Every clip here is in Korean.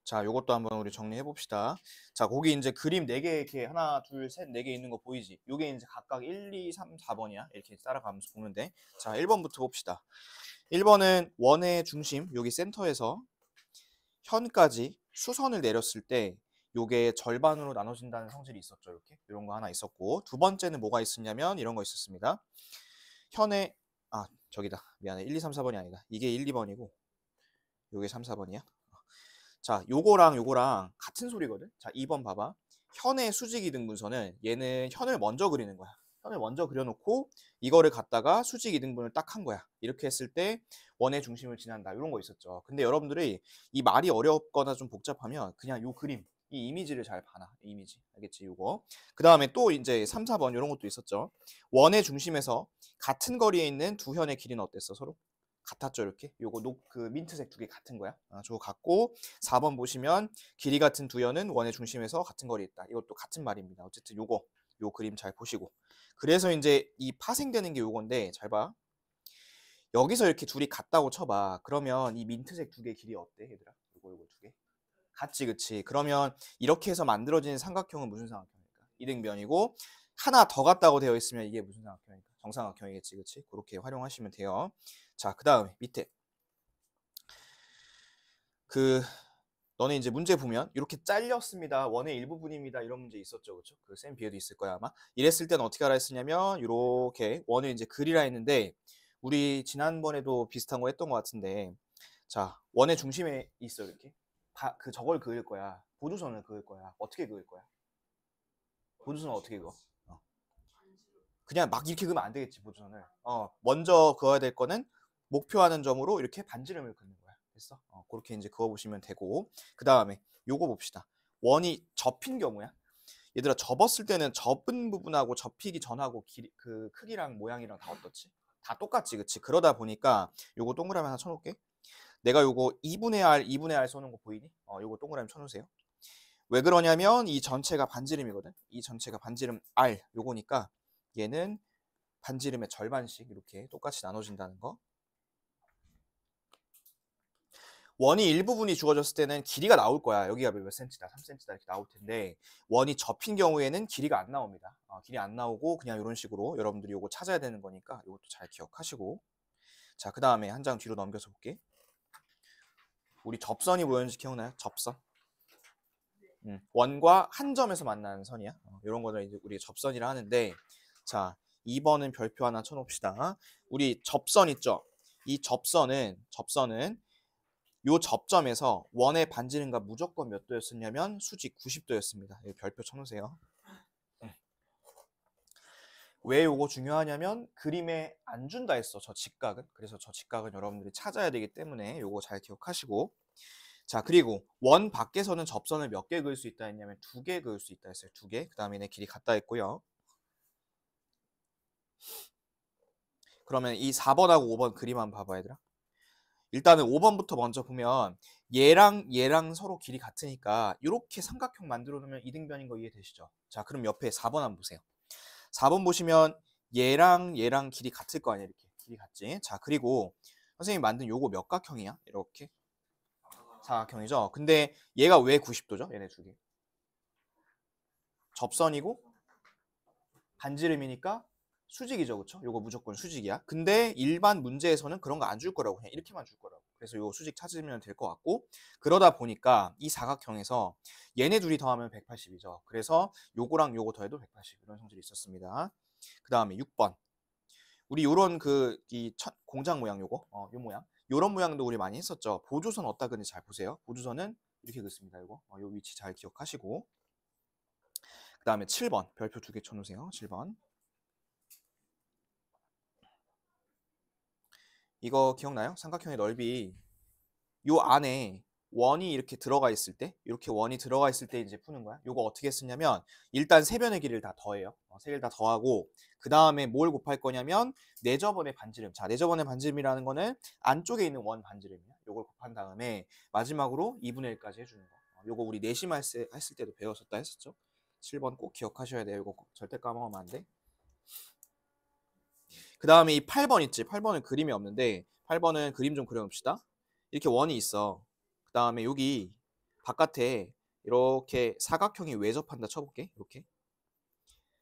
자, 요것도 한번 우리 정리해 봅시다. 자, 거기 이제 그림 4개 이렇게 하나, 둘, 셋, 4개 있는 거 보이지? 요게 이제 각각 1, 2, 3, 4번이야. 이렇게 따라가면서 보면 돼. 자, 1번부터 봅시다. 1번은 원의 중심, 여기 센터에서 현까지 수선을 내렸을 때 요게 절반으로 나눠진다는 성질이 있었죠. 이렇게. 이런 거 하나 있었고. 두 번째는 뭐가 있었냐면 이런 거 있었습니다. 현의 저기다. 미안해. 1, 2, 3, 4번이 아니다. 이게 1, 2번이고 요게 3, 4번이야. 자, 요거랑 같은 소리거든. 자, 2번 봐봐. 현의 수직이등분선은 얘는 현을 먼저 그리는 거야. 현을 먼저 그려놓고 이거를 갖다가 수직이등분을 딱 한 거야. 이렇게 했을 때 원의 중심을 지난다. 이런 거 있었죠. 근데 여러분들이 이 말이 어렵거나 좀 복잡하면 그냥 요 그림, 이 이미지를 잘 봐놔. 이미지. 알겠지? 요거. 그 다음에 또 이제 3, 4번 이런 것도 있었죠. 원의 중심에서 같은 거리에 있는 두 현의 길이는 어땠어? 서로? 같았죠, 이렇게. 요거 그 민트색 2개 같은 거야. 저거 같고 4번 보시면 길이 같은 두 현은 원의 중심에서 같은 거리에 있다. 이것도 같은 말입니다. 어쨌든 요 그림 잘 보시고. 그래서 이제 이 파생되는 게 요건데 잘 봐. 여기서 이렇게 둘이 같다고 쳐봐. 그러면 이 민트색 2개 길이 어때, 얘들아? 요거 2개. 같지, 그치? 그러면 이렇게 해서 만들어지는 삼각형은 무슨 삼각형일까? 이등변이고 하나 더 같다고 되어 있으면 이게 무슨 삼각형일까? 정삼각형이겠지, 그치? 그렇게 활용하시면 돼요. 자, 그 다음에 밑에 너네 이제 문제 보면 이렇게 잘렸습니다. 원의 일부분입니다. 이런 문제 있었죠, 그렇죠? 그 쌤 비에도 있을 거야 아마. 이랬을 때는 어떻게 하라 했으냐면 이렇게 원을 이제 그리라 했는데 우리 지난번에도 비슷한 거 했던 것 같은데 자, 원의 중심에 있어 이렇게. 저걸 그을 거야. 보조선을 그을 거야. 어떻게 그을 거야? 보조선을 어떻게 그어? 그냥 막 이렇게 그으면 안 되겠지, 보조선을. 먼저 그어야 될 거는 목표하는 점으로 이렇게 반지름을 긋는 거야. 됐어? 그렇게 이제 그어보시면 되고. 그 다음에 요거 봅시다. 원이 접힌 경우야. 얘들아, 접었을 때는 접은 부분하고 접히기 전하고 그 크기랑 모양이랑 다 어떻지? 다 똑같지, 그치? 그러다 보니까 요거 동그라미 하나 쳐놓을게. 내가 요거 2분의 R, 2분의 R 써놓은 거 보이니? 요거 동그라미 쳐놓으세요. 왜 그러냐면 이 전체가 반지름이거든. 이 전체가 반지름 R 요거니까 얘는 반지름의 절반씩 이렇게 똑같이 나눠진다는 거. 원이 일부분이 주어졌을 때는 길이가 나올 거야. 여기가 몇 cm다, 3cm다 이렇게 나올 텐데 원이 접힌 경우에는 길이가 안 나옵니다. 길이 안 나오고 그냥 이런 식으로 여러분들이 요거 찾아야 되는 거니까 이것도 잘 기억하시고. 자, 그 다음에 한 장 뒤로 넘겨서 볼게. 우리 접선이 뭐였는지 기억나요? 접선. 원과 한 점에서 만나는 선이야. 이런 거를 이제 우리 접선이라 하는데, 자, 2번은 별표 하나 쳐놓읍시다. 우리 접선 있죠? 이 접선은 요 접점에서 원의 반지름과 무조건 몇 도였었냐면 수직 90도였습니다. 별표 쳐놓으세요. 왜 요거 중요하냐면 그림에 안 준다 했어, 저 직각은. 그래서 저 직각은 여러분들이 찾아야 되기 때문에 요거 잘 기억하시고. 자, 그리고 원 밖에서는 접선을 몇 개 그을 수 있다 했냐면 2개 그을 수 있다 했어요. 2개. 그 다음에 얘네 길이 같다 했고요. 그러면 이 4번하고 5번 그림 한번 봐봐, 얘들아. 일단은 5번부터 먼저 보면 얘랑 서로 길이 같으니까 이렇게 삼각형 만들어 놓으면 이등변인 거 이해되시죠? 자, 그럼 옆에 4번 한번 보세요. 4번 보시면 얘랑 길이 같을 거 아니야, 이렇게. 길이 같지? 자, 그리고 선생님이 만든 요거 몇 각형이야? 이렇게. 사각형이죠? 근데 얘가 왜 90도죠? 얘네 2개. 접선이고 반지름이니까 수직이죠, 그쵸? 요거 무조건 수직이야. 근데 일반 문제에서는 그런 거 안 줄 거라고, 그냥 이렇게만 줄 거라고. 그래서 요거 수직 찾으면 될 것 같고, 그러다 보니까 이 사각형에서 얘네 둘이 더하면 180이죠. 그래서 요거랑 요거 더해도 180 이런 성질이 있었습니다. 그 다음에 6번. 우리 요런 공장 모양 요거, 요 모양. 요런 모양도 우리 많이 했었죠. 보조선 어디다 그는지 잘 보세요. 보조선은 이렇게 긋습니다. 요거. 요 위치 잘 기억하시고. 그 다음에 7번. 별표 2개 쳐놓으세요. 7번. 이거 기억나요? 삼각형의 넓이 요 안에 원이 이렇게 들어가 있을 때, 이렇게 원이 들어가 있을 때 이제 푸는 거야. 요거 어떻게 쓰냐면 일단 세 변의 길이를 다 더해요. 세 개를 다 더하고 그 다음에 뭘 곱할 거냐면 내저번의 반지름. 자, 내저번의 반지름이라는 거는 안쪽에 있는 원 반지름이야. 요걸 곱한 다음에 마지막으로 2분의 1까지 해주는 거. 요거 우리 내심 했을 때도 배웠었다 했었죠. 7번 꼭 기억하셔야 돼요. 이거 절대 까먹으면 안 돼. 그 다음에 이 8번 있지. 8번은 그림이 없는데 8번은 그림 좀 그려놓읍시다. 이렇게 원이 있어. 그 다음에 여기 바깥에 이렇게 사각형이 외접한다 쳐볼게.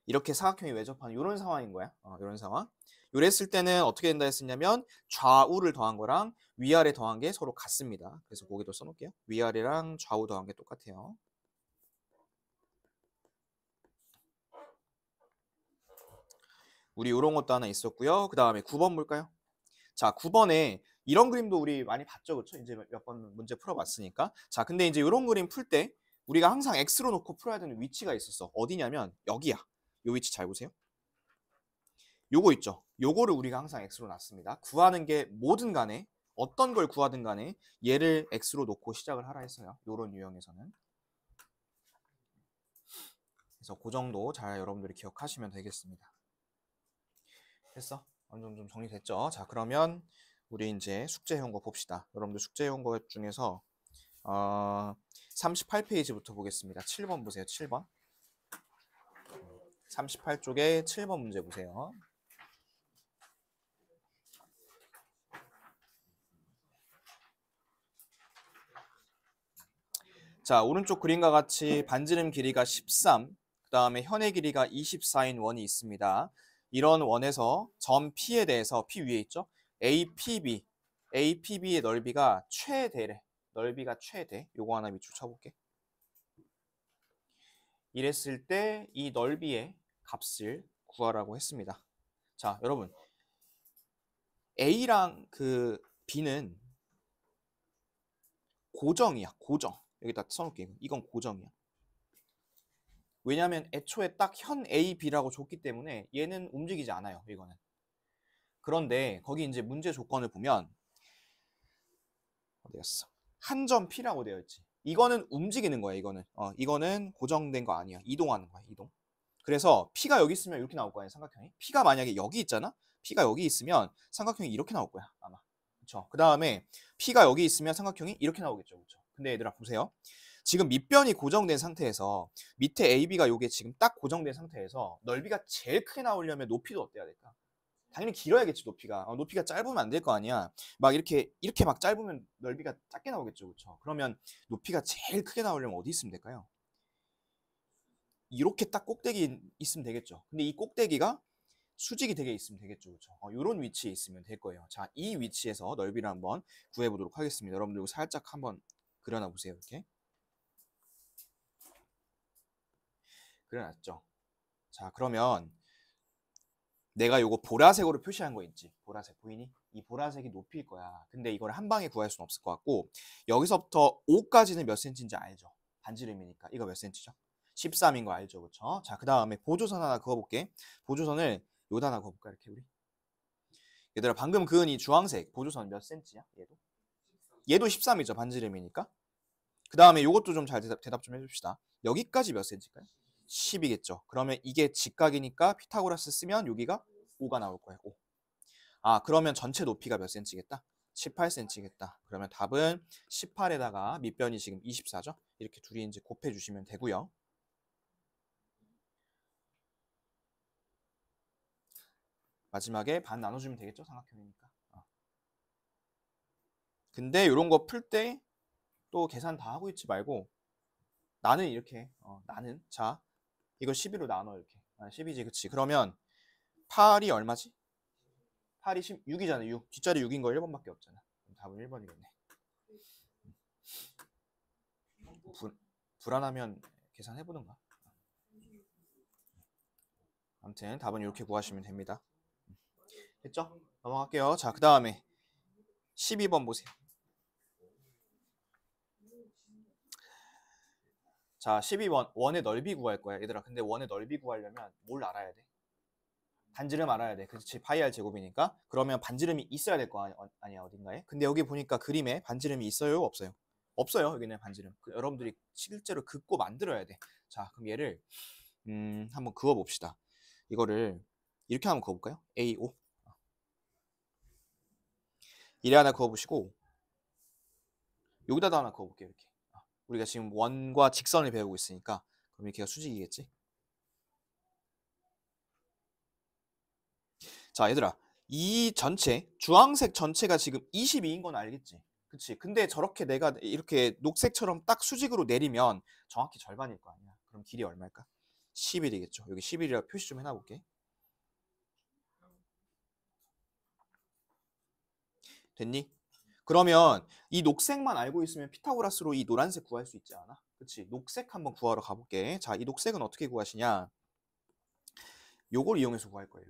이렇게 사각형이 외접하는 이런 상황인 거야. 이런 상황. 요랬을 때는 어떻게 된다 했었냐면 좌우를 더한 거랑 위아래 더한 게 서로 같습니다. 그래서 거기도 써놓을게요. 위아래랑 좌우 더한 게 똑같아요. 우리 이런 것도 하나 있었고요. 그 다음에 9번 볼까요? 자, 9번에 이런 그림도 우리 많이 봤죠, 그렇죠? 이제 몇 번 문제 풀어봤으니까. 자, 근데 이제 이런 그림 풀 때 우리가 항상 X로 놓고 풀어야 되는 위치가 있었어. 어디냐면 여기야. 요 위치 잘 보세요. 요거 있죠. 요거를 우리가 항상 X로 놨습니다. 구하는 게 뭐든 간에 어떤 걸 구하든 간에 얘를 X로 놓고 시작을 하라 했어요. 요런 유형에서는. 그래서 그 정도 잘 여러분들이 기억하시면 되겠습니다. 됐어? 어느 정도 좀 정리됐죠? 자, 그러면 우리 이제 숙제해온 거 봅시다. 여러분들 숙제해온 것 중에서 38페이지부터 보겠습니다. 7번 보세요. 7번. 38쪽에 7번 문제 보세요. 자, 오른쪽 그림과 같이 반지름 길이가 13, 그 다음에 현의 길이가 24인 원이 있습니다. 이런 원에서 점 P에 대해서 P 위에 있죠? APB의 넓이가 최대래. 넓이가 최대. 요거 하나 밑줄 쳐볼게. 이랬을 때 이 넓이의 값을 구하라고 했습니다. 자, 여러분. A랑 그 B는 고정이야. 고정. 여기다 써놓을게. 이건 고정이야. 왜냐하면 애초에 딱 현 A, B라고 줬기 때문에 얘는 움직이지 않아요. 이거는. 그런데 거기 이제 문제 조건을 보면 어디였어? 한 점 P라고 되어 있지. 이거는 움직이는 거야. 이거는 고정된 거 아니야. 이동하는 거야. 이동. 그래서 P가 여기 있으면 이렇게 나올 거야. 삼각형이. P가 만약에 여기 있잖아. P가 여기 있으면 삼각형이 이렇게 나올 거야. 아마. 그렇죠. 그 다음에 P가 여기 있으면 삼각형이 이렇게 나오겠죠. 그렇죠. 근데 얘들아 보세요. 지금 밑변이 고정된 상태에서 밑에 AB가 요게 지금 딱 고정된 상태에서 넓이가 제일 크게 나오려면 높이도 어때야 될까? 당연히 길어야겠지. 높이가. 높이가 짧으면 안 될 거 아니야. 막 이렇게 막 짧으면 넓이가 작게 나오겠죠. 그렇죠? 그러면 높이가 제일 크게 나오려면 어디 있으면 될까요? 이렇게 딱 꼭대기 있으면 되겠죠. 근데 이 꼭대기가 수직이 되게 있으면 되겠죠. 그렇죠? 이런 위치에 있으면 될 거예요. 자, 이 위치에서 넓이를 한번 구해 보도록 하겠습니다. 여러분들 이거 살짝 한번 그려놔 보세요. 이렇게. 그려놨죠. 자, 그러면 내가 요거 보라색으로 표시한 거 있지? 보라색 보이니? 이 보라색이 높이일 거야. 근데 이걸 한 방에 구할 수는 없을 것 같고 여기서부터 5까지는 몇 센치인지 알죠? 반지름이니까. 이거 몇 센치죠? 13인 거 알죠? 그렇죠? 자, 그 다음에 보조선 하나 그어볼게. 보조선을 요다 하나 그어볼까? 이렇게 우리. 얘들아 방금 그은 이 주황색 보조선 몇 센치야? 얘도 13이죠. 반지름이니까. 그 다음에 요것도 좀 잘 대답 좀 해줍시다. 여기까지 몇 센치일까요? 10이겠죠. 그러면 이게 직각이니까 피타고라스 쓰면 여기가 5가 나올 거예요. 5. 아, 그러면 전체 높이가 몇 센치겠다? 18cm겠다. 그러면 답은 18에다가 밑변이 지금 24죠. 이렇게 둘이 이제 곱해 주시면 되고요. 마지막에 반 나눠주면 되겠죠. 삼각형이니까. 근데 이런 거 풀 때 또 계산 다 하고 있지 말고 나는 이렇게 나는 자 이걸 12로 나눠 이렇게 12지 그치. 그러면 8이 얼마지? 8이 6이잖아. 6. 뒷자리 6인 거 1번밖에 없잖아. 그럼 답은 1번이겠네. 불안하면 계산해보던가. 아무튼 답은 이렇게 구하시면 됩니다. 됐죠? 넘어갈게요. 자, 그 다음에 12번 보세요. 자, 12번 원의 넓이 구할 거야. 얘들아, 근데 원의 넓이 구하려면 뭘 알아야 돼? 반지름 알아야 돼. 그렇지. 파이 r 제곱이니까. 그러면 반지름이 있어야 될 거 아니야, 어딘가에. 근데 여기 보니까 그림에 반지름이 있어요, 없어요? 없어요. 여기는 반지름. 여러분들이 실제로 긋고 만들어야 돼. 자, 그럼 얘를 한번 그어 봅시다. 이거를 이렇게 한번 그어 볼까요? A5. 이래 하나 그어 보시고 여기다도 하나 그어 볼게요. 이렇게. 우리가 지금 원과 직선을 배우고 있으니까 그럼 이렇게가 수직이겠지? 자, 얘들아. 이 전체 주황색 전체가 지금 22인 건 알겠지? 그치. 근데 저렇게 내가 이렇게 녹색처럼 딱 수직으로 내리면 정확히 절반일 거 아니야. 그럼 길이 얼마일까? 10일이겠죠. 여기 10일이라고 표시 좀 해놔볼게. 됐니? 그러면 이 녹색만 알고 있으면 피타고라스로 이 노란색 구할 수 있지 않아? 그치? 녹색 한번 구하러 가볼게. 자, 이 녹색은 어떻게 구하시냐? 요걸 이용해서 구할 거예요.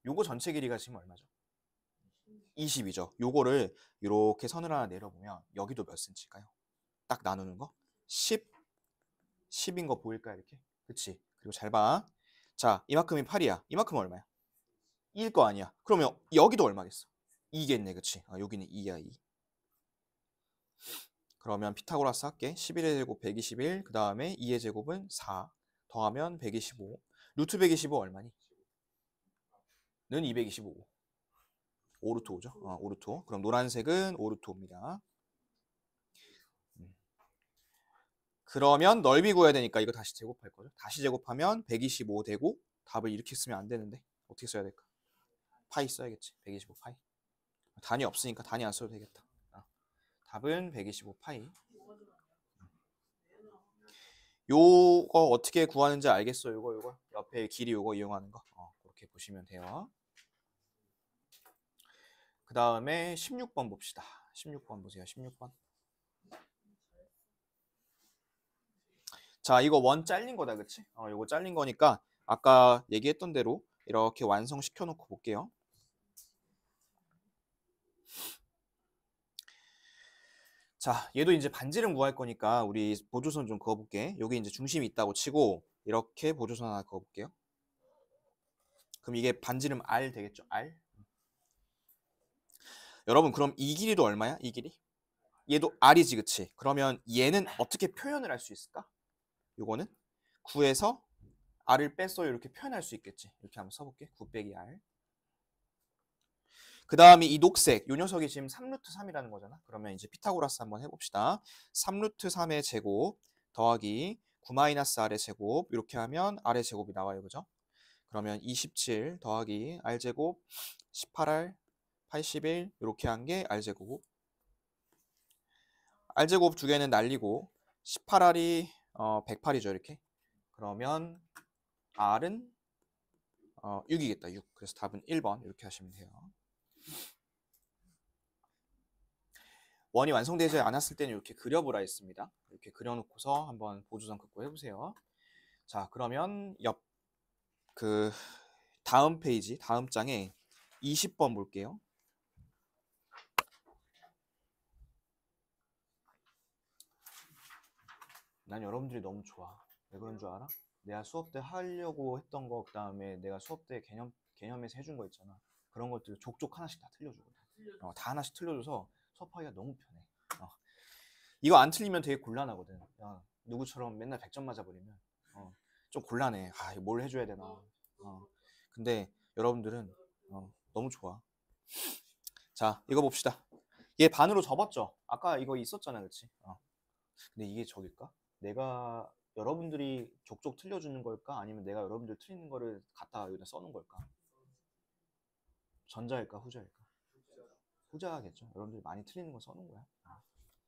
요거 전체 길이가 지금 얼마죠? 20이죠. 요거를 이렇게 선을 하나 내려보면 여기도 몇 cm일까요? 딱 나누는 거? 10, 10인 거 보일까 이렇게? 그치? 그리고 잘 봐. 자, 이만큼이 8이야. 이만큼은 얼마야? 2일 거 아니야. 그러면 여기도 얼마겠어? 2겠네, 그치? 아, 여기는 2야, 2. 그러면 피타고라스 할게. 11의 제곱 121, 그 다음에 2의 제곱은 4, 더하면 125. 루트 125 얼마니? 는 225. 5루트 5죠? 5루트 5. 그럼 노란색은 5루트 5입니다. 그러면 넓이 구해야 되니까 이거 다시 제곱할 거죠. 다시 제곱하면 125 되고 답을 이렇게 쓰면 안 되는데 어떻게 써야 될까? 파이 써야겠지. 125 파이. 단위 없으니까 단위 안 써도 되겠다. 답은 125 파이. 요거 어떻게 구하는지 알겠어? 요거 옆에 길이 요거 이용하는 거. 그렇게 보시면 돼요. 그 다음에 16번 봅시다. 16번 보세요. 16번. 자, 이거 원 잘린 거다, 그치? 요거 잘린 거니까 아까 얘기했던 대로 이렇게 완성시켜 놓고 볼게요. 자, 얘도 이제 반지름 구할 거니까 우리 보조선 좀 그어볼게. 여기 이제 중심이 있다고 치고 이렇게 보조선 하나 그어볼게요. 그럼 이게 반지름 R 되겠죠? R. 여러분, 그럼 이 길이도 얼마야? 이 길이? 얘도 R이지, 그치? 그러면 얘는 어떻게 표현을 할 수 있을까? 요거는 9에서 R을 뺐어요. 이렇게 표현할 수 있겠지. 이렇게 한번 써볼게. 9 빼기 R. 그 다음에 이 녹색, 요 녀석이 지금 3루트 3이라는 거잖아. 그러면 이제 피타고라스 한번 해봅시다. 3루트 3의 제곱 더하기 9-R의 제곱 이렇게 하면 R의 제곱이 나와요. 그죠? 그러면 27 더하기 R제곱 18R 81 이렇게 한 게 R제곱. R제곱 두 개는 날리고 18R이 108이죠. 이렇게. 그러면 R은 6이겠다. 6. 그래서 답은 1번 이렇게 하시면 돼요. 원이 완성되지 않았을 때는 이렇게 그려보라 했습니다. 이렇게 그려놓고서 한번 보조선 긋고 해보세요. 자, 그러면 다음 페이지, 다음 장에 20번 볼게요. 난 여러분들이 너무 좋아. 왜 그런 줄 알아? 내가 수업 때 하려고 했던 거, 그 다음에 내가 수업 때 개념에서 해준 거 있잖아. 그런 것들 족족 하나씩 다 틀려주거든. 다 하나씩 틀려줘서 수업하기가 너무 편해. 이거 안 틀리면 되게 곤란하거든. 야, 누구처럼 맨날 100점 맞아버리면 좀 곤란해. 뭘 해줘야 되나. 근데 여러분들은 너무 좋아. 자, 이거 봅시다. 얘 반으로 접었죠? 아까 이거 있었잖아, 그치? 근데 이게 저길까? 내가 여러분들이 족족 틀려주는 걸까? 아니면 내가 여러분들 틀리는 거를 갖다가 여기다 써놓은 걸까? 전자일까? 후자일까? 후자겠죠. 여러분들이 많이 틀리는 거 써놓은 거야.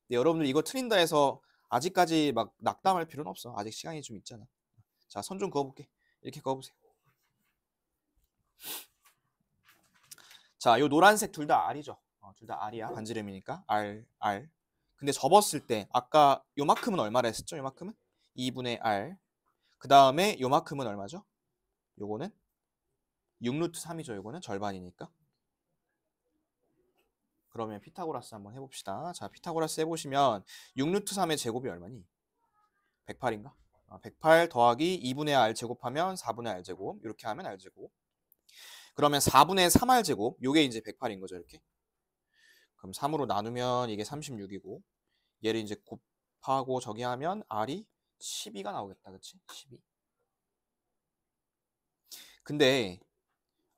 근데 여러분들 이거 틀린다 해서 아직까지 막 낙담할 필요는 없어. 아직 시간이 좀 있잖아. 자, 선 좀 그어볼게. 이렇게 그어보세요. 자, 요 노란색 둘 다 R이죠. 둘 다 R이야. 반지름이니까. R, R. 근데 접었을 때 아까 요만큼은 얼마라 했었죠? 요만큼은? 2분의 R. 그 다음에 요만큼은 얼마죠? 요거는 6루트 3이죠. 요거는 절반이니까. 그러면 피타고라스 한번 해봅시다. 자, 피타고라스 해보시면 6루트 3의 제곱이 얼마니? 108인가? 108 더하기 2분의 R 제곱하면 4분의 R 제곱. 이렇게 하면 R 제곱. 그러면 4분의 3R 제곱. 요게 이제 108인 거죠. 이렇게. 그럼 3으로 나누면 이게 36이고 얘를 이제 곱하고 저기 하면 R이 12가 나오겠다. 그치? 12. 근데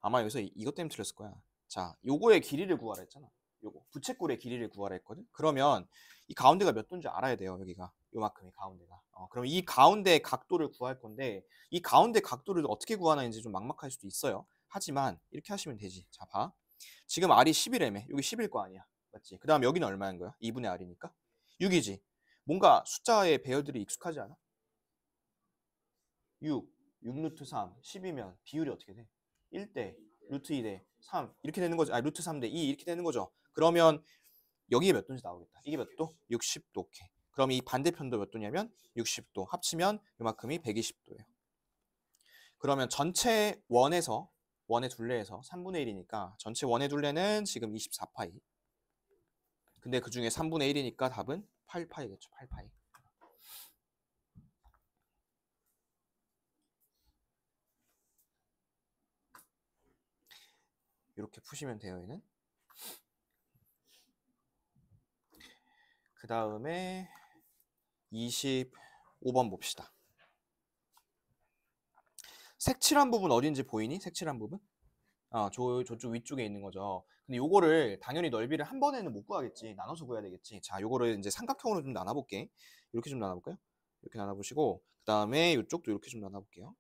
아마 여기서 이것 때문에 틀렸을 거야. 자, 요거의 길이를 구하라 했잖아. 요거 부채꼴의 길이를 구하라 했거든. 그러면 이 가운데가 몇 도인지 알아야 돼요. 여기가 요만큼이 가운데가. 그럼 이 가운데 각도를 구할 건데 이 가운데 각도를 어떻게 구하는지 좀 막막할 수도 있어요. 하지만 이렇게 하시면 되지. 자, 봐. 지금 R이 11이라며. 여기 10일 거 아니야. 맞지? 그 다음 여기는 얼마인 거야? 2분의 R이니까 6이지. 뭔가 숫자의 배열들이 익숙하지 않아? 6 루트 3, 10이면 비율이 어떻게 돼? 1대 루트 2대 3 이렇게 되는 거죠. 루트 3대 2 이렇게 되는 거죠. 그러면 여기에 몇 도인지 나오겠다. 이게 몇 도? 60도. 오케이. 그럼 이 반대편도 몇 도냐면 60도. 합치면 이만큼이 120도예요. 그러면 전체 원의 둘레에서 3분의 1이니까 전체 원의 둘레는 지금 24파이. 근데 그 중에 3분의 1이니까 답은 8파이겠죠. 8파이. 이렇게 푸시면 돼요, 얘는. 그 다음에 25번 봅시다. 색칠한 부분 어딘지 보이니? 색칠한 부분? 저쪽 위쪽에 있는 거죠. 근데 요거를 당연히 넓이를 한 번에는 못 구하겠지. 나눠서 구해야 되겠지. 자, 요거를 이제 삼각형으로 좀 나눠볼게. 이렇게 좀 나눠볼까요? 이렇게 나눠보시고 그 다음에 이쪽도 이렇게 좀 나눠볼게요.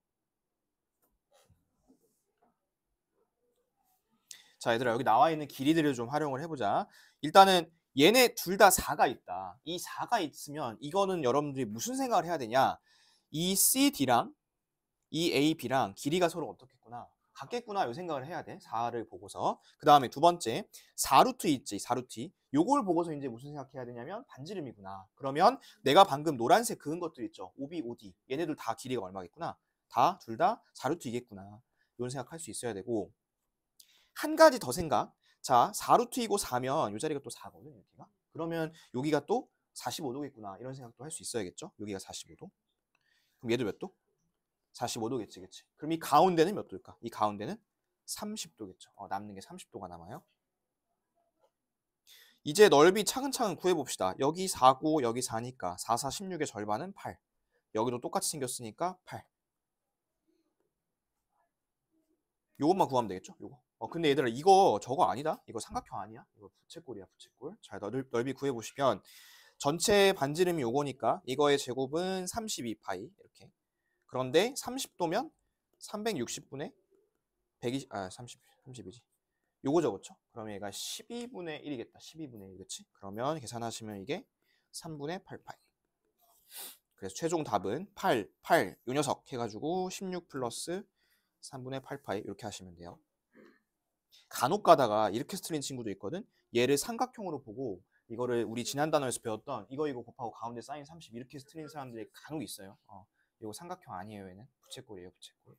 자, 얘들아 여기 나와 있는 길이들을 좀 활용을 해보자. 일단은 얘네 둘 다 4가 있다. 이 4가 있으면 이거는 여러분들이 무슨 생각을 해야 되냐? 이 CD랑 이 AB랑 길이가 서로 어떻겠구나. 같겠구나 요 생각을 해야 돼. 4를 보고서. 그 다음에 두 번째 4루트 있지. 4루트. 요걸 보고서 이제 무슨 생각해야 되냐면 반지름이구나. 그러면 내가 방금 노란색 그은 것들 있죠. OB, OD. 얘네들 다 길이가 얼마겠구나. 둘 다 4루트이겠구나. 이런 생각할 수 있어야 되고 한 가지 더 생각. 자, 4루트이고 4면 이 자리가 또 4거든, 여기가. 그러면 여기가 또 45도겠구나. 이런 생각도 할 수 있어야겠죠. 여기가 45도. 그럼 얘도 몇 도? 45도겠지, 그치? 그럼 이 가운데는 몇 도일까? 이 가운데는 30도겠죠. 남는 게 30도가 남아요. 이제 넓이 차근차근 구해봅시다. 여기 4고 여기 4니까 4, 4, 16의 절반은 8. 여기도 똑같이 생겼으니까 8. 요것만 구하면 되겠죠? 요거. 근데 얘들아 이거 저거 아니다? 이거 삼각형 아니야? 이거 부채꼴이야, 부채꼴. 자, 넓이 구해보시면 전체 반지름이 요거니까 이거의 제곱은 32파이 이렇게. 그런데 30도면 360분의 120, 30이지. 요거 적었죠? 그럼 얘가 12분의 1이겠다. 12분의 1, 그치? 그러면 계산하시면 이게 3분의 8파이. 그래서 최종 답은 8, 요 녀석 해가지고 16 플러스 3분의 8파이 이렇게 하시면 돼요. 간혹 가다가 이렇게 틀린 친구도 있거든. 얘를 삼각형으로 보고 이거를 우리 지난 단어에서 배웠던 이거 곱하고 가운데 사인 30 이렇게 해서 틀린 사람들이 간혹 있어요. 이거 삼각형 아니에요, 얘는. 부채꼴이에요, 부채꼴.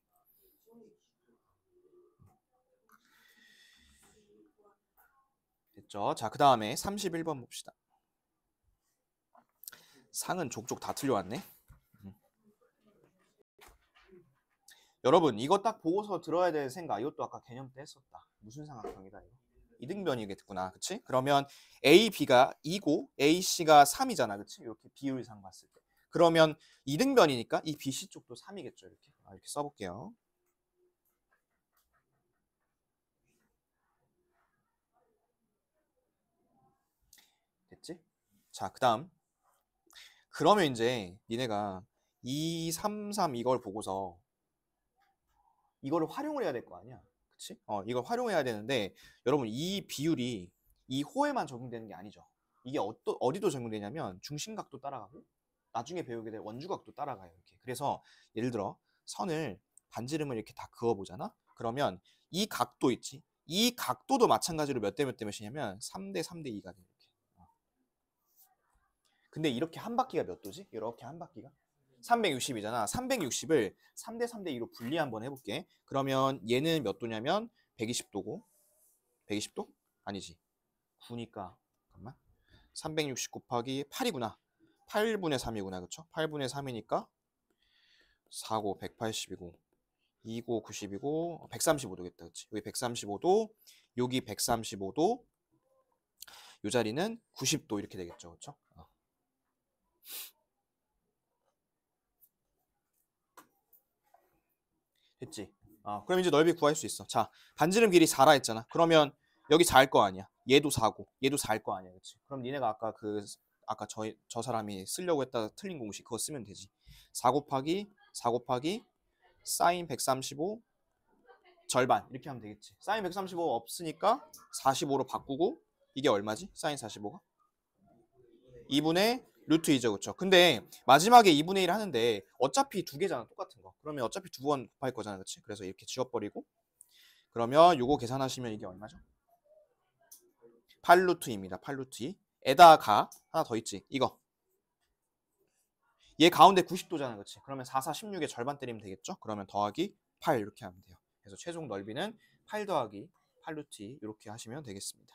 됐죠? 자, 그 다음에 31번 봅시다. 상은 족족 다 틀려왔네. 여러분 이거 딱 보고서 들어야 될 생각. 이것도 아까 개념 때 했었다. 무슨 삼각형이다 이거. 이등변이겠구나, 그치? 그러면 A, B가 2고 A, C가 3이잖아, 그치? 이렇게 비율상 봤을 때. 그러면 이등변이니까 이 BC 쪽도 3이겠죠, 이렇게. 이렇게 써볼게요. 됐지? 자, 그 다음. 그러면 이제 니네가 2, 3, 3 이걸 보고서 이거를 활용을 해야 될 거 아니야. 그치? 이걸 활용해야 되는데 여러분 이 비율이 이 호에만 적용되는 게 아니죠. 이게 어디도 적용되냐면 중심각도 따라가고 나중에 배우게 될 원주각도 따라가요. 이렇게. 그래서 예를 들어 선을 반지름을 이렇게 다 그어보잖아. 그러면 이 각도 있지. 이 각도도 마찬가지로 몇 대 몇 대 몇이냐면 3대 3대 2가 돼. 이렇게. 근데 이렇게 한 바퀴가 몇 도지? 이렇게 한 바퀴가 360이잖아. 360을 3대 3대 2로 분리 한번 해볼게. 그러면 얘는 몇 도냐면 120도고 120도? 아니지. 9니까 잠깐만. 360 곱하기 8이구나. 8분의 3이구나. 그쵸? 8분의 3이니까 4고 180이고 2고 90이고 135도겠다. 그치? 여기 135도, 여기 135도, 요 자리는 90도 이렇게 되겠죠. 그쵸? 됐지? 그럼 이제 넓이 구할 수 있어. 자, 반지름 길이 4라 했잖아. 그러면 여기 4일 거 아니야. 얘도 4고 얘도 4일 거 아니야. 그치? 그럼 니네가 아까 저 사람이 쓰려고 했다 틀린 공식 그거 쓰면 되지. 4 곱하기 사인 135 절반 이렇게 하면 되겠지. 사인 135 없으니까 45로 바꾸고 이게 얼마지? 사인 45가? 2분의 루트 2죠. 그쵸? 근데 마지막에 2분의 1 하는데 어차피 두 개잖아. 똑같은 거. 그러면 어차피 두 번 곱할 거잖아. 그치? 그래서 이렇게 지워버리고 그러면 요거 계산하시면 이게 얼마죠? 8루트 2입니다. 8루트 2. 에다가 하나 더 있지. 이거. 얘 가운데 90도잖아. 그치? 그러면 4, 4, 16의 절반 때리면 되겠죠? 그러면 더하기 8 이렇게 하면 돼요. 그래서 최종 넓이는 8 더하기 8루트 2 이렇게 하시면 되겠습니다.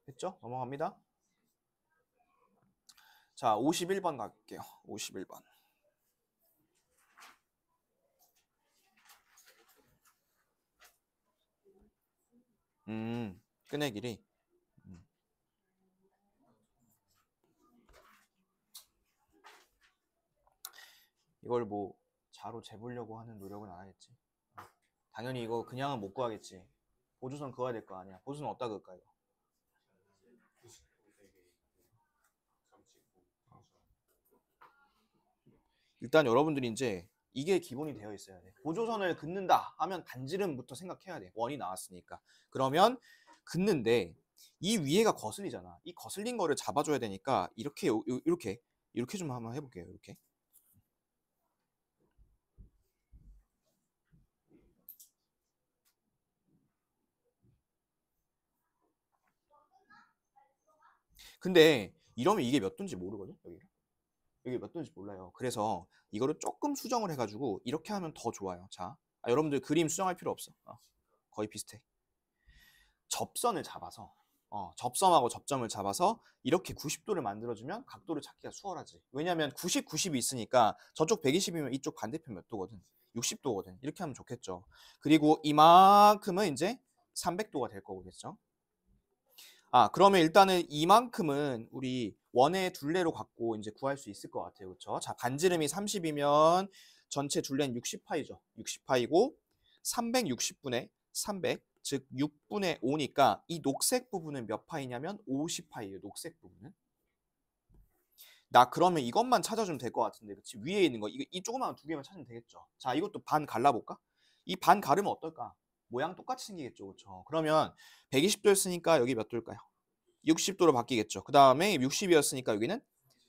됐죠? 넘어갑니다. 자, 51번 갈게요. 51번. 끈의 길이. 이걸 뭐 자로 재보려고 하는 노력은 안 하겠지. 당연히 이거 그냥은 못 구하겠지. 보조선 그어야 될 거 아니야. 보조선 어디다 그을까요? 일단 여러분들이 이제 이게 기본이 되어 있어야 돼. 보조선을 긋는다 하면 반지름부터 생각해야 돼. 원이 나왔으니까. 그러면 긋는데 이 위에가 거슬리잖아. 이 거슬린 거를 잡아줘야 되니까 이렇게 이렇게 좀 한번 해볼게요. 이렇게. 근데 이러면 이게 몇 도인지 모르거든. 여기 몇 도인지 몰라요. 그래서 이거를 조금 수정을 해가지고 이렇게 하면 더 좋아요. 자, 여러분들 그림 수정할 필요 없어. 거의 비슷해. 접선을 잡아서 접선하고 접점을 잡아서 이렇게 90도를 만들어주면 각도를 찾기가 수월하지. 왜냐면 90, 90이 있으니까 저쪽 120이면 이쪽 반대편 몇 도거든? 60도거든. 이렇게 하면 좋겠죠. 그리고 이만큼은 이제 300도가 될 거겠죠. 그러면 일단은 이만큼은 우리 원의 둘레로 갖고 이제 구할 수 있을 것 같아요. 그렇죠? 자, 반지름이 30이면 전체 둘레는 60파이죠. 60파이고 360분의 300, 즉 6분의 5니까 이 녹색 부분은 몇 파이냐면 50파이예요. 녹색 부분은. 나 그러면 이것만 찾아주면 될 것 같은데, 그치? 위에 있는 거, 이 조그마한 두 개만 찾으면 되겠죠. 자, 이것도 반 갈라볼까? 이 반 가르면 어떨까? 모양 똑같이 생기겠죠, 그렇죠? 그러면 120도였으니까 여기 몇 도일까요? 60도로 바뀌겠죠. 그 다음에 60이었으니까 여기는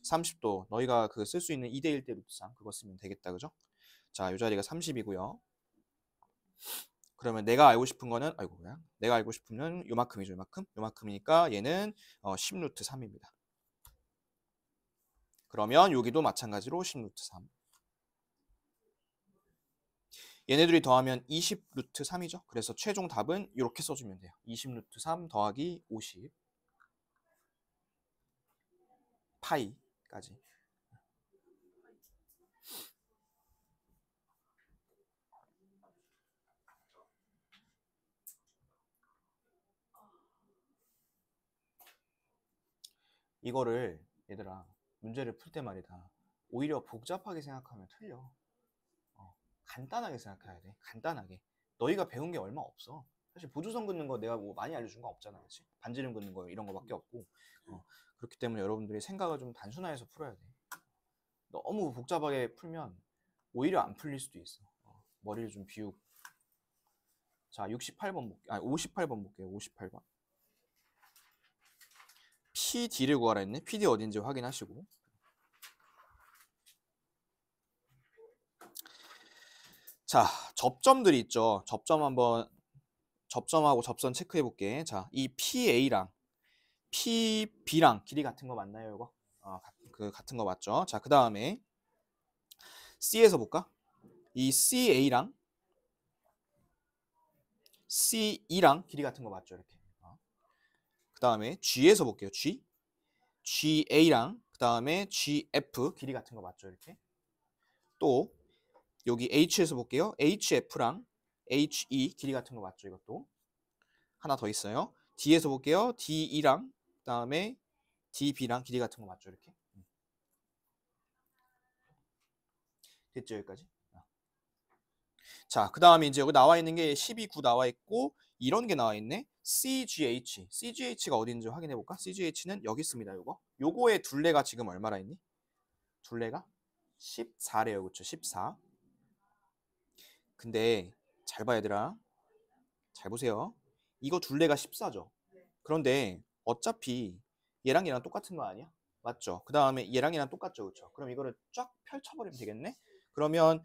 30도. 너희가 그 쓸 수 있는 2대1 대 루트 3 그거 쓰면 되겠다, 그죠? 자, 이 자리가 30이고요. 그러면 내가 알고 싶은 거는 내가 알고 싶으면 요만큼이죠, 요만큼이니까 얘는 10 루트 3입니다. 그러면 여기도 마찬가지로 10 루트 3. 얘네들이 더하면 20 루트 3이죠. 그래서 최종 답은 이렇게 써주면 돼요. 20 루트 3 더하기 50 파이까지. 이거를 얘들아 문제를 풀 때 말이다. 오히려 복잡하게 생각하면 틀려. 간단하게 생각해야 돼. 간단하게. 너희가 배운 게 얼마 없어. 사실 보조선 긋는 거 내가 뭐 많이 알려준 거 없잖아. 그치? 반지름 긋는 거 이런 거밖에 없고. 그렇기 때문에 여러분들이 생각을 좀 단순화해서 풀어야 돼. 너무 복잡하게 풀면 오히려 안 풀릴 수도 있어. 머리를 좀 비우고. 자, 68번 볼게요. 58번 볼게요. 58번. PD를 구하라 했네. PD 어딘지 확인하시고. 자, 접점들이 있죠. 접점하고 접선 체크해 볼게. 자, 이 PA랑 PB랑 길이 같은 거 맞나요, 이거? 같은 거 맞죠? 자, 그 다음에 C에서 볼까? 이 CA랑 CE랑 길이 같은 거 맞죠, 이렇게. 그 다음에 G에서 볼게요. GA랑 그 다음에 GF 길이 같은 거 맞죠, 이렇게. 또 여기 H에서 볼게요. HF랑 HE 길이 같은 거 맞죠, 이것도. 하나 더 있어요. D에서 볼게요. DE랑 그 다음에 DB랑 길이 같은 거 맞죠, 이렇게. 됐죠, 여기까지? 자, 그 다음에 이제 여기 나와 있는 게 12,9 나와 있고 이런 게 나와 있네. CGH가 어딘지 확인해 볼까? CGH는 여기 있습니다. 요거의 둘레가 지금 얼마나 있니? 둘레가 14래요. 그쵸? 14. 근데 잘 봐 얘들아. 잘 보세요. 이거 둘레가 14죠. 그런데 어차피 얘랑 얘랑 똑같은 거 아니야? 맞죠? 그 다음에 얘랑 얘랑 똑같죠. 그쵸? 그럼 이거를 쫙 펼쳐버리면 되겠네? 그러면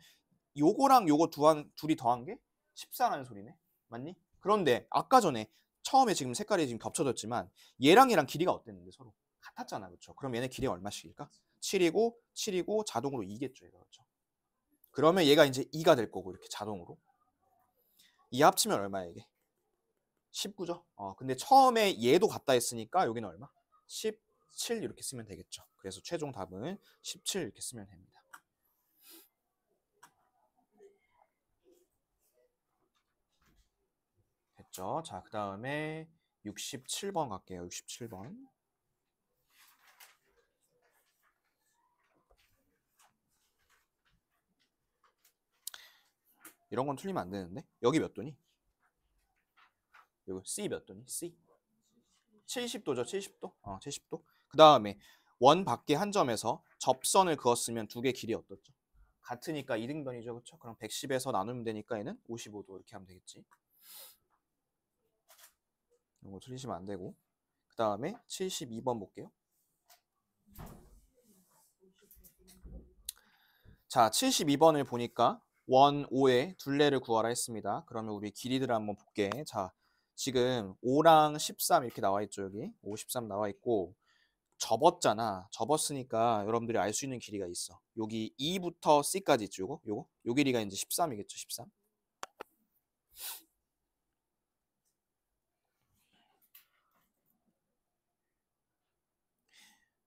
요거랑 요거 둘이 더한 게 14라는 소리네. 맞니? 그런데 아까 전에 처음에 지금 색깔이 지금 겹쳐졌지만 얘랑 얘랑 길이가 어땠는데 서로 같았잖아. 그렇죠? 그럼 얘네 길이가 얼마씩일까? 7이고 7이고 자동으로 2겠죠. 얘가 그렇죠? 그러면 얘가 이제 2가 될 거고 이렇게 자동으로. 2 합치면 얼마야 이게? 19죠? 근데 처음에 얘도 같다 했으니까 여기는 얼마? 17 이렇게 쓰면 되겠죠. 그래서 최종 답은 17 이렇게 쓰면 됩니다. 됐죠? 자, 그 다음에 67번 갈게요. 67번. 이런 건 틀리면 안 되는데? 여기 몇 도니? 여기 C 몇 도니? C. 70도죠, 70도? 70도. 그 다음에 원 밖에 한 점에서 접선을 그었으면 두 개 길이 어떻죠? 같으니까 이등변이죠, 그렇죠? 그럼 110에서 나누면 되니까 얘는 55도 이렇게 하면 되겠지. 이거 틀리시면 안 되고. 그 다음에 72번 볼게요. 자, 72번을 보니까 원 5의 둘레를 구하라 했습니다. 그러면 우리 길이들을 한번 볼게. 자, 지금 5랑 13 이렇게 나와 있죠, 여기. 5, 13 나와 있고 접었잖아. 접었으니까 여러분들이 알 수 있는 길이가 있어. 여기 2부터 C까지 있죠, 요거. 요 길이가 이제 13이겠죠, 13.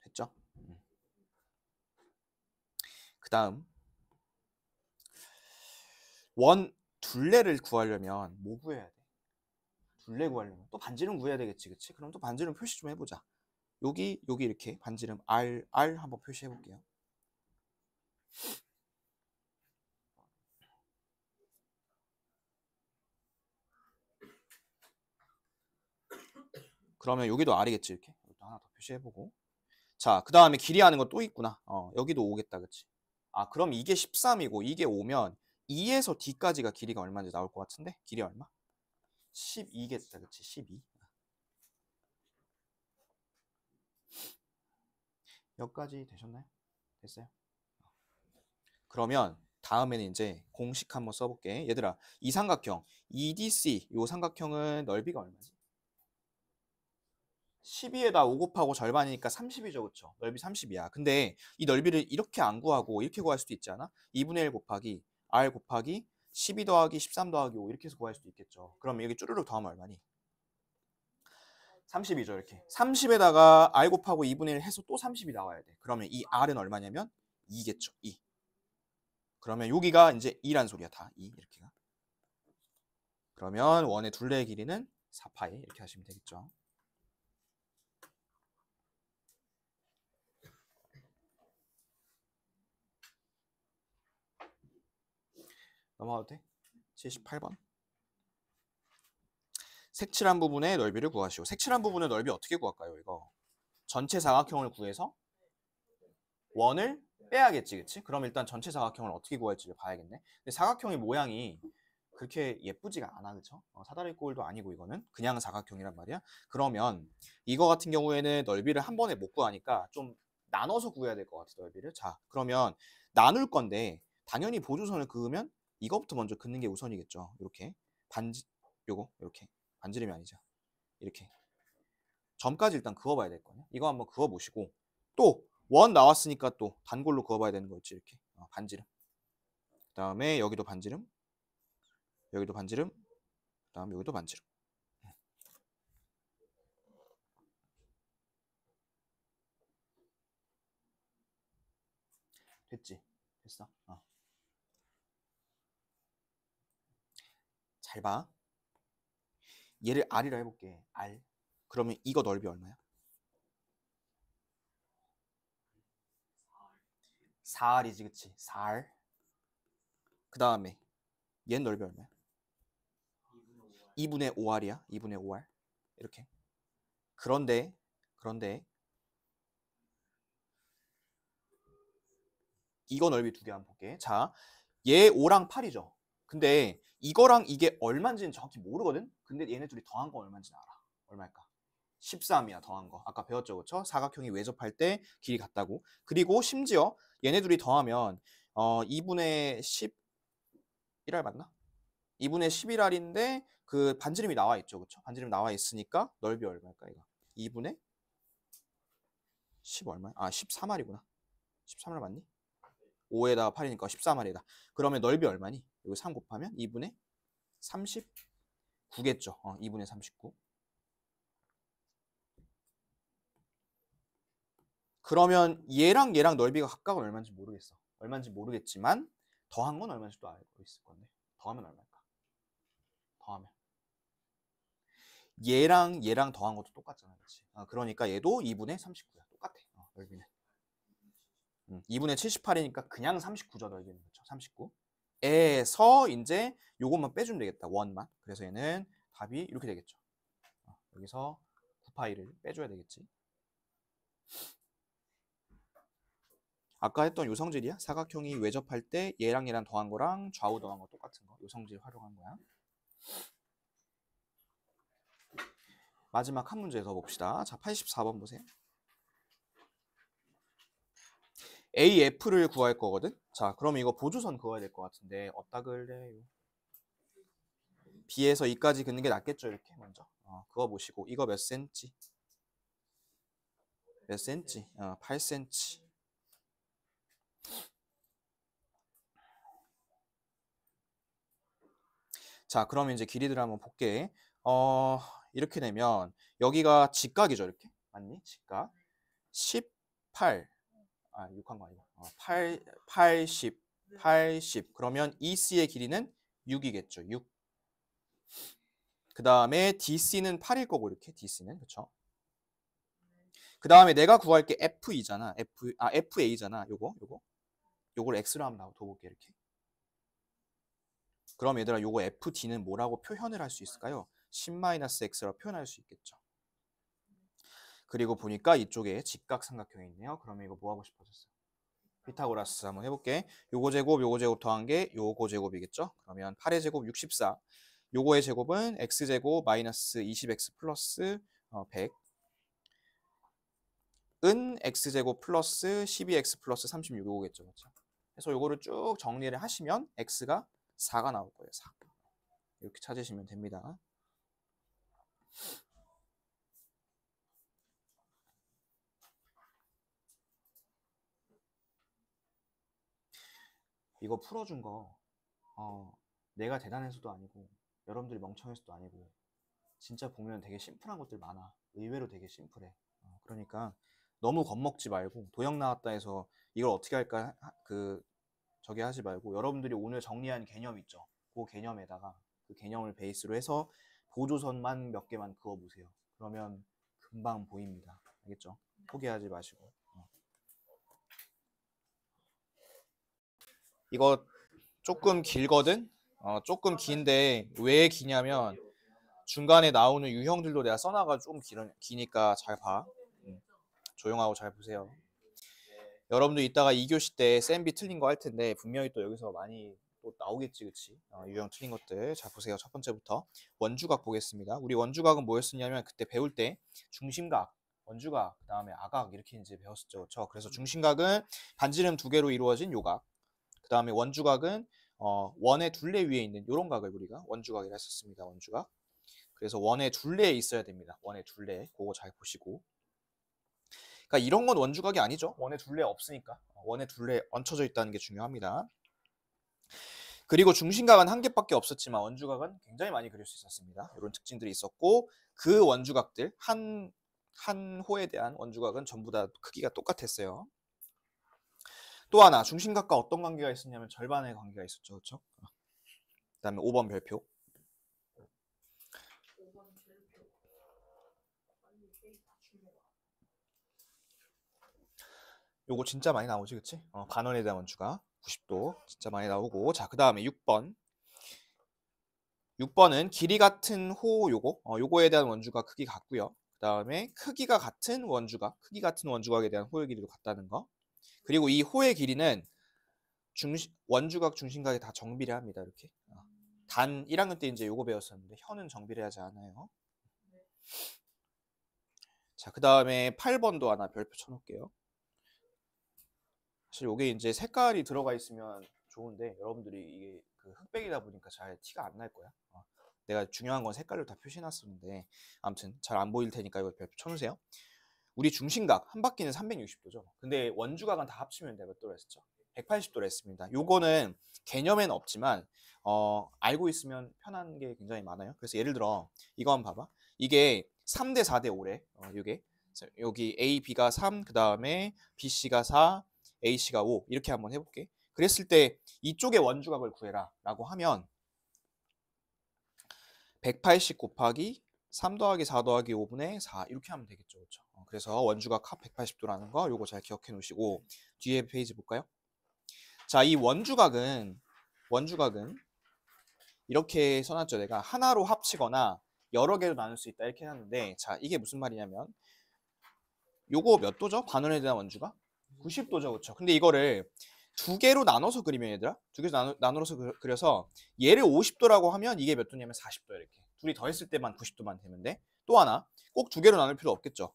됐죠? 그 다음 원 둘레를 구하려면 뭐 구해야 돼? 둘레 구하려면 또 반지름 구해야 되겠지, 그치? 그럼 또 반지름 표시 좀 해보자. 여기 이렇게 반지름 R 한번 표시해 볼게요. 그러면 여기도 R이겠지, 이렇게. 이것도 하나 더 표시해 보고. 자, 그 다음에 길이 하는 거 또 있구나. 여기도 5겠다, 그치? 그럼 이게 13이고 이게 5면 2에서 D까지가 길이가 얼마인지 나올 것 같은데? 길이 얼마? 12겠다, 그치? 12. 여기까지 되셨나요? 됐어요? 그러면 다음에는 이제 공식 한번 써볼게. 얘들아, 이 삼각형 EDC 이 삼각형은 넓이가 얼마지? 12에다 5 곱하고 절반이니까 30이죠, 그쵸? 넓이 30이야. 근데 이 넓이를 이렇게 안 구하고 이렇게 구할 수도 있지 않아? 2분의 1 곱하기 R 곱하기 12 더하기 13 더하기 5 이렇게 해서 구할 수도 있겠죠. 그럼 여기 쭈르륵 더하면 얼마니? 30이죠, 이렇게. 30에다가 R 곱하고 2분의 1 해서 또 30이 나와야 돼. 그러면 이 R은 얼마냐면 2겠죠, 2. 그러면 여기가 이제 2란 소리야, 다 2 이렇게가. 그러면 원의 둘레의 길이는 4파이 이렇게 하시면 되겠죠. 넘어가도 돼? 78번. 색칠한 부분의 넓이를 구하시오. 색칠한 부분의 넓이 어떻게 구할까요, 이거? 전체 사각형을 구해서 원을 빼야겠지, 그치? 그럼 일단 전체 사각형을 어떻게 구할지를 봐야겠네. 근데 사각형의 모양이 그렇게 예쁘지가 않아, 그쵸? 사다리 꼴도 아니고 이거는 그냥 사각형이란 말이야. 그러면 이거 같은 경우에는 넓이를 한 번에 못 구하니까 좀 나눠서 구해야 될 것 같아, 넓이를. 자, 그러면 나눌 건데 당연히 보조선을 그으면 이거부터 먼저 긋는 게 우선이겠죠. 이렇게 요거 이렇게 반지름이 아니죠. 이렇게 점까지 일단 그어봐야 될 거냐. 이거 한번 그어보시고 또 원 나왔으니까 또 단골로 그어봐야 되는 거였지, 이렇게. 반지름. 그 다음에 여기도 반지름, 여기도 반지름, 그 다음에 여기도 반지름. 됐지? 됐어? 잘 봐. 얘를 R이라 해볼게. R. 그러면 이거 넓이 얼마야? 4R이지, 그치? 4R. 그 다음에 얘는 넓이 얼마야? 2분의 5R이야. 2분의 5R. 이렇게. 그런데 이거 넓이 두 개 한번 볼게. 자, 얘 5랑 8이죠. 근데 이거랑 이게 얼마인지는 정확히 모르거든? 근데 얘네 둘이 더한 건 얼마인지는 알아. 얼마일까? 13이야, 더한 거. 아까 배웠죠, 그쵸? 사각형이 외접할 때 길이 같다고. 그리고 심지어 얘네 둘이 더하면 2분의 11알 맞나? 2분의 11알인데 그 반지름이 나와 있죠, 그쵸? 반지름 나와 있으니까 넓이 얼마일까, 이거? 2분의 10 얼마야? 아, 13알이구나. 13알 맞니? 5에다가 8이니까 14마리다. 그러면 넓이 얼마니? 여기 3 곱하면 2분의 39겠죠. 2분의 39. 그러면 얘랑 얘랑 넓이가 각각은 얼마인지 모르겠어. 얼마인지 모르겠지만 더한 건 얼마인지 또 알고 있을 건데. 더하면 얼마일까? 더하면. 얘랑 얘랑 더한 것도 똑같잖아. 그렇지? 그러니까 얘도 2분의 39야. 똑같아. 넓이는. 2분의 78이니까 그냥 39죠. 넓이는. 그렇죠? 39. 에서 이제 요것만 빼주면 되겠다. 원만. 그래서 얘는 답이 이렇게 되겠죠. 여기서 9파이를 빼줘야 되겠지. 아까 했던 요 성질이야. 사각형이 외접할 때 얘랑 얘랑 더한 거랑 좌우 더한 거 똑같은 거. 요 성질 활용한 거야. 마지막 한 문제 더 봅시다. 자, 84번 보세요. AF를 구할 거거든. 자, 그러면 이거 보조선 그어야 될 것 같은데 어디다 그을래요? B에서 E까지 긋는 게 낫겠죠, 이렇게 먼저. 그거 보시고 이거 몇 센치? 몇 센치? 8cm. 자, 그러면 이제 길이들 한번 볼게. 이렇게 되면 여기가 직각이죠, 이렇게. 맞니? 직각. 18. 6한 거 아니고. 80. 80. 그러면 EC의 길이는 6이겠죠. 6. 그 다음에 DC는 8일 거고, 이렇게. DC는. 그쵸? 그 다음에 내가 구할 게 FE잖아. FA잖아. 요걸 X로 한번 둬볼게, 이렇게. 그럼 얘들아, 요거 FD는 뭐라고 표현을 할 수 있을까요? 10-X라고 표현할 수 있겠죠. 그리고 보니까 이쪽에 직각삼각형이 있네요. 그러면 이거 뭐 하고 싶어졌어요? 피타고라스 한번 해볼게. 요거 제곱 더한 게 요거 제곱이겠죠? 그러면 8의 제곱 64. 요거의 제곱은 x제곱 마이너스 20x 플러스 100 은 x제곱 플러스 12x 플러스 36 요거겠죠. 그렇죠? 그래서 요거를 쭉 정리를 하시면 x가 4가 나올 거예요. 4. 이렇게 찾으시면 됩니다. 이거 풀어준 거 내가 대단해서도 아니고 여러분들이 멍청해서도 아니고 진짜 보면 되게 심플한 것들 많아. 의외로 되게 심플해. 그러니까 너무 겁먹지 말고 도형 나왔다 해서 이걸 어떻게 할까 저기 하지 말고 여러분들이 오늘 정리한 개념 있죠. 그 개념에다가 그 개념을 베이스로 해서 보조선만 몇 개만 그어보세요. 그러면 금방 보입니다. 알겠죠? 포기하지 마시고. 이거 조금 길거든? 조금 긴데 왜 기냐면 중간에 나오는 유형들도 내가 써놔가지고 좀 기니까 잘 봐. 조용하고 잘 보세요. 여러분도 이따가 2교시 때 쌤비 틀린 거 할 텐데 분명히 또 여기서 많이 또 나오겠지, 그치? 유형 틀린 것들 잘 보세요. 첫 번째부터 원주각 보겠습니다. 우리 원주각은 뭐였었냐면 그때 배울 때 중심각, 원주각, 그 다음에 아각 이렇게 이제 배웠었죠. 그렇죠? 그래서 중심각은 반지름 두 개로 이루어진 요각, 그 다음에 원주각은 원의 둘레 위에 있는 요런 각을 우리가 원주각이라 했었습니다. 원주각. 그래서 원의 둘레에 있어야 됩니다. 원의 둘레. 그거 잘 보시고. 그러니까 이런 건 원주각이 아니죠. 원의 둘레 없으니까. 원의 둘레에 얹혀져 있다는 게 중요합니다. 그리고 중심각은 한 개밖에 없었지만 원주각은 굉장히 많이 그릴 수 있었습니다. 이런 특징들이 있었고 그 원주각들 한 호에 대한 원주각은 전부 다 크기가 똑같았어요. 또 하나 중심각과 어떤 관계가 있었냐면 절반의 관계가 있었죠. 그렇죠? 그 다음에 5번 별표. 요거 진짜 많이 나오지, 그치? 반원에 대한 원주각 90도 진짜 많이 나오고. 자, 그 다음에 6번. 6번은 길이 같은 호 요거에 대한 원주각 크기 같고요. 그 다음에 크기 같은 원주각에 대한 호의 길이도 같다는 거. 그리고 이 호의 길이는 원주각, 중심각이 다 정비례합니다. 이렇게. 단 1학년 때 이제 요거 배웠었는데 현은 정비례하지 않아요. 자, 그 다음에 8번도 하나 별표 쳐놓을게요. 사실 요게 이제 색깔이 들어가 있으면 좋은데 여러분들이 이게 그 흑백이다 보니까 잘 티가 안 날 거야. 내가 중요한 건 색깔로 다 표시해놨었는데 아무튼 잘 안 보일 테니까 이거 별표 쳐놓으세요. 우리 중심각 한 바퀴는 360도죠. 근데 원주각은 다 합치면 내가 몇 도로 했었죠? 180도로 했습니다. 요거는 개념에는 없지만 알고 있으면 편한 게 굉장히 많아요. 그래서 예를 들어 이거 한번 봐봐. 이게 3대 4대 5래. 요게 여기 A, B가 3, 그 다음에 B, C가 4, A, C가 5 이렇게 한번 해볼게. 그랬을 때 이쪽의 원주각을 구해라 라고 하면 180 곱하기 3 더하기 4 더하기 5분의 4 이렇게 하면 되겠죠. 그렇죠? 그래서 원주각 합 180도라는 거 요거 잘 기억해 놓으시고 뒤에 페이지 볼까요? 자, 이 원주각은 이렇게 써놨죠. 내가 하나로 합치거나 여러 개로 나눌 수 있다 이렇게 해놨는데 자, 이게 무슨 말이냐면 요거 몇 도죠? 반원에 대한 원주각? 90도죠. 그렇죠? 근데 이거를 두 개로 나눠서 그리면 얘들아 두 개로 나눠서 그려서 얘를 50도라고 하면 이게 몇 도냐면 40도 이렇게 둘이 더했을 때만 90도만 되면 돼. 또 하나 꼭 두 개로 나눌 필요 없겠죠.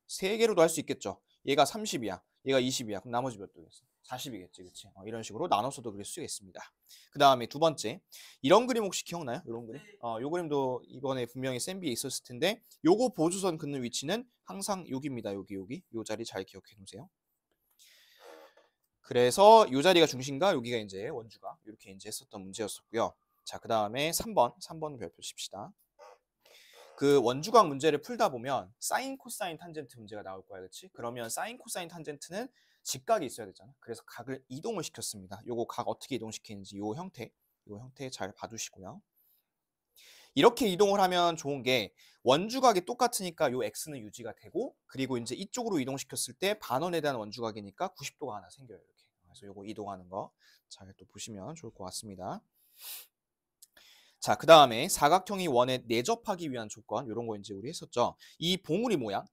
세 개로도 할 수 있겠죠. 얘가 30이야 얘가 20이야 그럼 나머지 몇 도겠어? 40이겠지. 그치? 이런 식으로 나눠서도 그릴 수가 있습니다. 그 다음에 두 번째 이런 그림 혹시 기억나요? 이런 그림? 요 그림도 이번에 분명히 쌤비에 있었을 텐데 요거 보조선 긋는 위치는 항상 여기입니다. 여기 요 자리 잘 기억해 놓으세요. 그래서 이 자리가 중심과 여기가 이제 원주가 이렇게 이제 했었던 문제였었고요. 자, 그 다음에 3번 별표 칩시다. 그 원주각 문제를 풀다 보면 사인, 코사인, 탄젠트 문제가 나올 거야, 그렇지? 그러면 사인, 코사인, 탄젠트는 직각이 있어야 되잖아. 그래서 각을 이동을 시켰습니다. 요거 각 어떻게 이동시키는지 요 형태 잘 봐두시고요. 이렇게 이동을 하면 좋은 게 원주각이 똑같으니까 요 x는 유지가 되고 그리고 이제 이쪽으로 이동시켰을 때 반원에 대한 원주각이니까 90도가 하나 생겨요. 이렇게. 그래서 요거 이동하는 거 잘 또 보시면 좋을 것 같습니다. 자, 그 다음에 사각형이 원에 내접하기 위한 조건 이런 거 이제 우리 했었죠. 이 봉우리 모양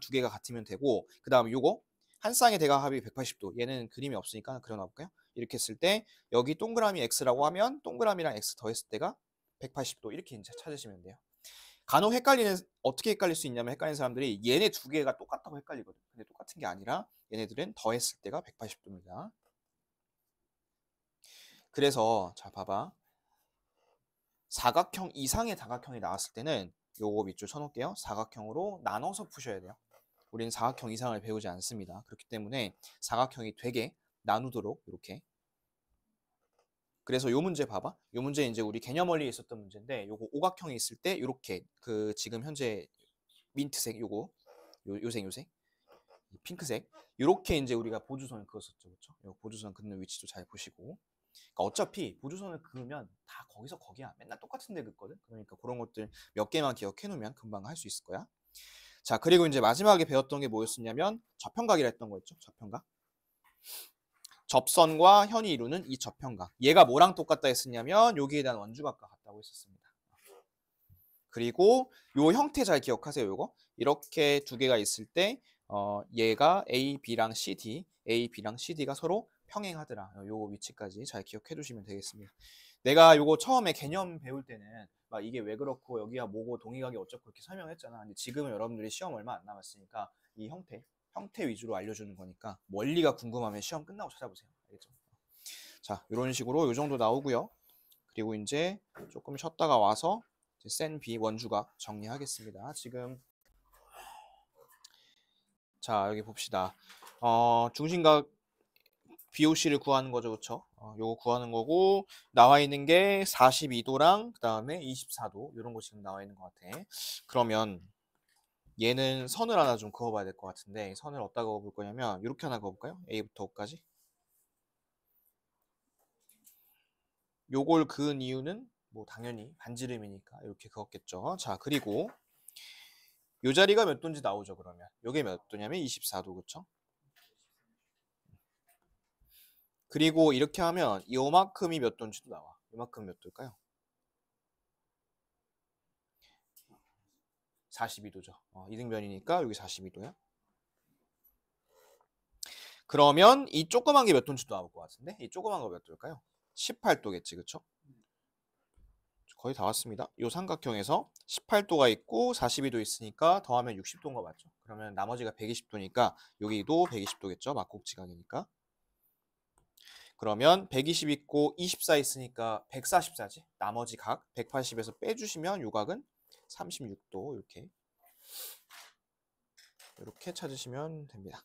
두 개가 같으면 되고 그 다음에 요거 한 쌍의 대각합이 180도 얘는 그림이 없으니까 그려놔볼까요? 이렇게 했을 때 여기 동그라미 x라고 하면 동그라미랑 x 더했을 때가 180도 이렇게 이제 찾으시면 돼요. 간혹 어떻게 헷갈릴 수 있냐면 헷갈리는 사람들이 얘네 두 개가 똑같다고 헷갈리거든. 근데 똑같은 게 아니라 얘네들은 더했을 때가 180도입니다. 그래서 자 봐봐. 사각형 이상의 다각형이 나왔을 때는 요거 밑줄 쳐놓을게요. 사각형으로 나눠서 푸셔야 돼요. 우리는 사각형 이상을 배우지 않습니다. 그렇기 때문에 사각형이 되게 나누도록 이렇게. 그래서 요 문제 봐봐. 요 문제 이제 우리 개념 원리에 있었던 문제인데 요거 오각형이 있을 때 이렇게 그 지금 현재 민트색 요색 핑크색 이렇게 이제 우리가 보조선을 그었었죠. 그렇죠? 요 보조선 긋는 위치도 잘 보시고. 그러니까 어차피 보조선을 그으면 다 거기서 거기야. 맨날 똑같은 데 긋거든. 그러니까 그런 것들 몇 개만 기억해 놓으면 금방 할 수 있을 거야. 자, 그리고 이제 마지막에 배웠던 게 뭐였었냐면 접형각이라 했던 거였죠. 접형각. 접선과 현이 이루는 이 접형각. 얘가 뭐랑 똑같다 했었냐면 여기에 대한 원주각과 같다고 했었습니다. 그리고 요 형태 잘 기억하세요. 요거 이렇게 두 개가 있을 때 얘가 A, B랑 CD, A, B랑 CD가 서로 평행하더라. 요 위치까지 잘 기억해 두시면 되겠습니다. 내가 요거 처음에 개념 배울 때는 막 이게 왜 그렇고 여기가 뭐고 동의각이 어쩌고 그렇게 설명했잖아. 근데 지금은 여러분들이 시험 얼마 안 남았으니까 이 형태 위주로 알려주는 거니까 원리가 궁금하면 시험 끝나고 찾아보세요. 알겠죠? 자, 이런 식으로 요 정도 나오고요. 그리고 이제 조금 쉬었다가 와서 센 B 원주각 정리하겠습니다. 지금 자 여기 봅시다. 중심각 BOC를 구하는 거죠, 그렇죠? 요거 구하는 거고 나와 있는 게 42도랑 그 다음에 24도 이런 거 지금 나와 있는 것 같아. 그러면 얘는 선을 하나 좀 그어봐야 될 것 같은데 선을 어디다 그어볼 거냐면 이렇게 하나 그어볼까요? A부터 O까지. 요걸 그은 이유는 뭐 당연히 반지름이니까 이렇게 그었겠죠. 자, 그리고 요 자리가 몇 도인지 나오죠. 그러면 요게 몇 도냐면 24도, 그쵸? 그리고 이렇게 하면 요만큼이 몇 도인지도 나와. 요만큼 몇 도일까요? 42도죠. 이등변이니까 여기 42도야. 그러면 이 조그만 게 몇 도인지 나올 것 같은데 이 조그만 거 몇 도일까요? 18도겠지, 그쵸? 거의 다 왔습니다. 이 삼각형에서 18도가 있고 42도 있으니까 더하면 60도인 거 맞죠? 그러면 나머지가 120도니까 여기도 120도겠죠? 막곡지각이니까. 그러면 120 있고 24 있으니까 144지. 나머지 각 180에서 빼주시면 요 각은 36도 이렇게 찾으시면 됩니다.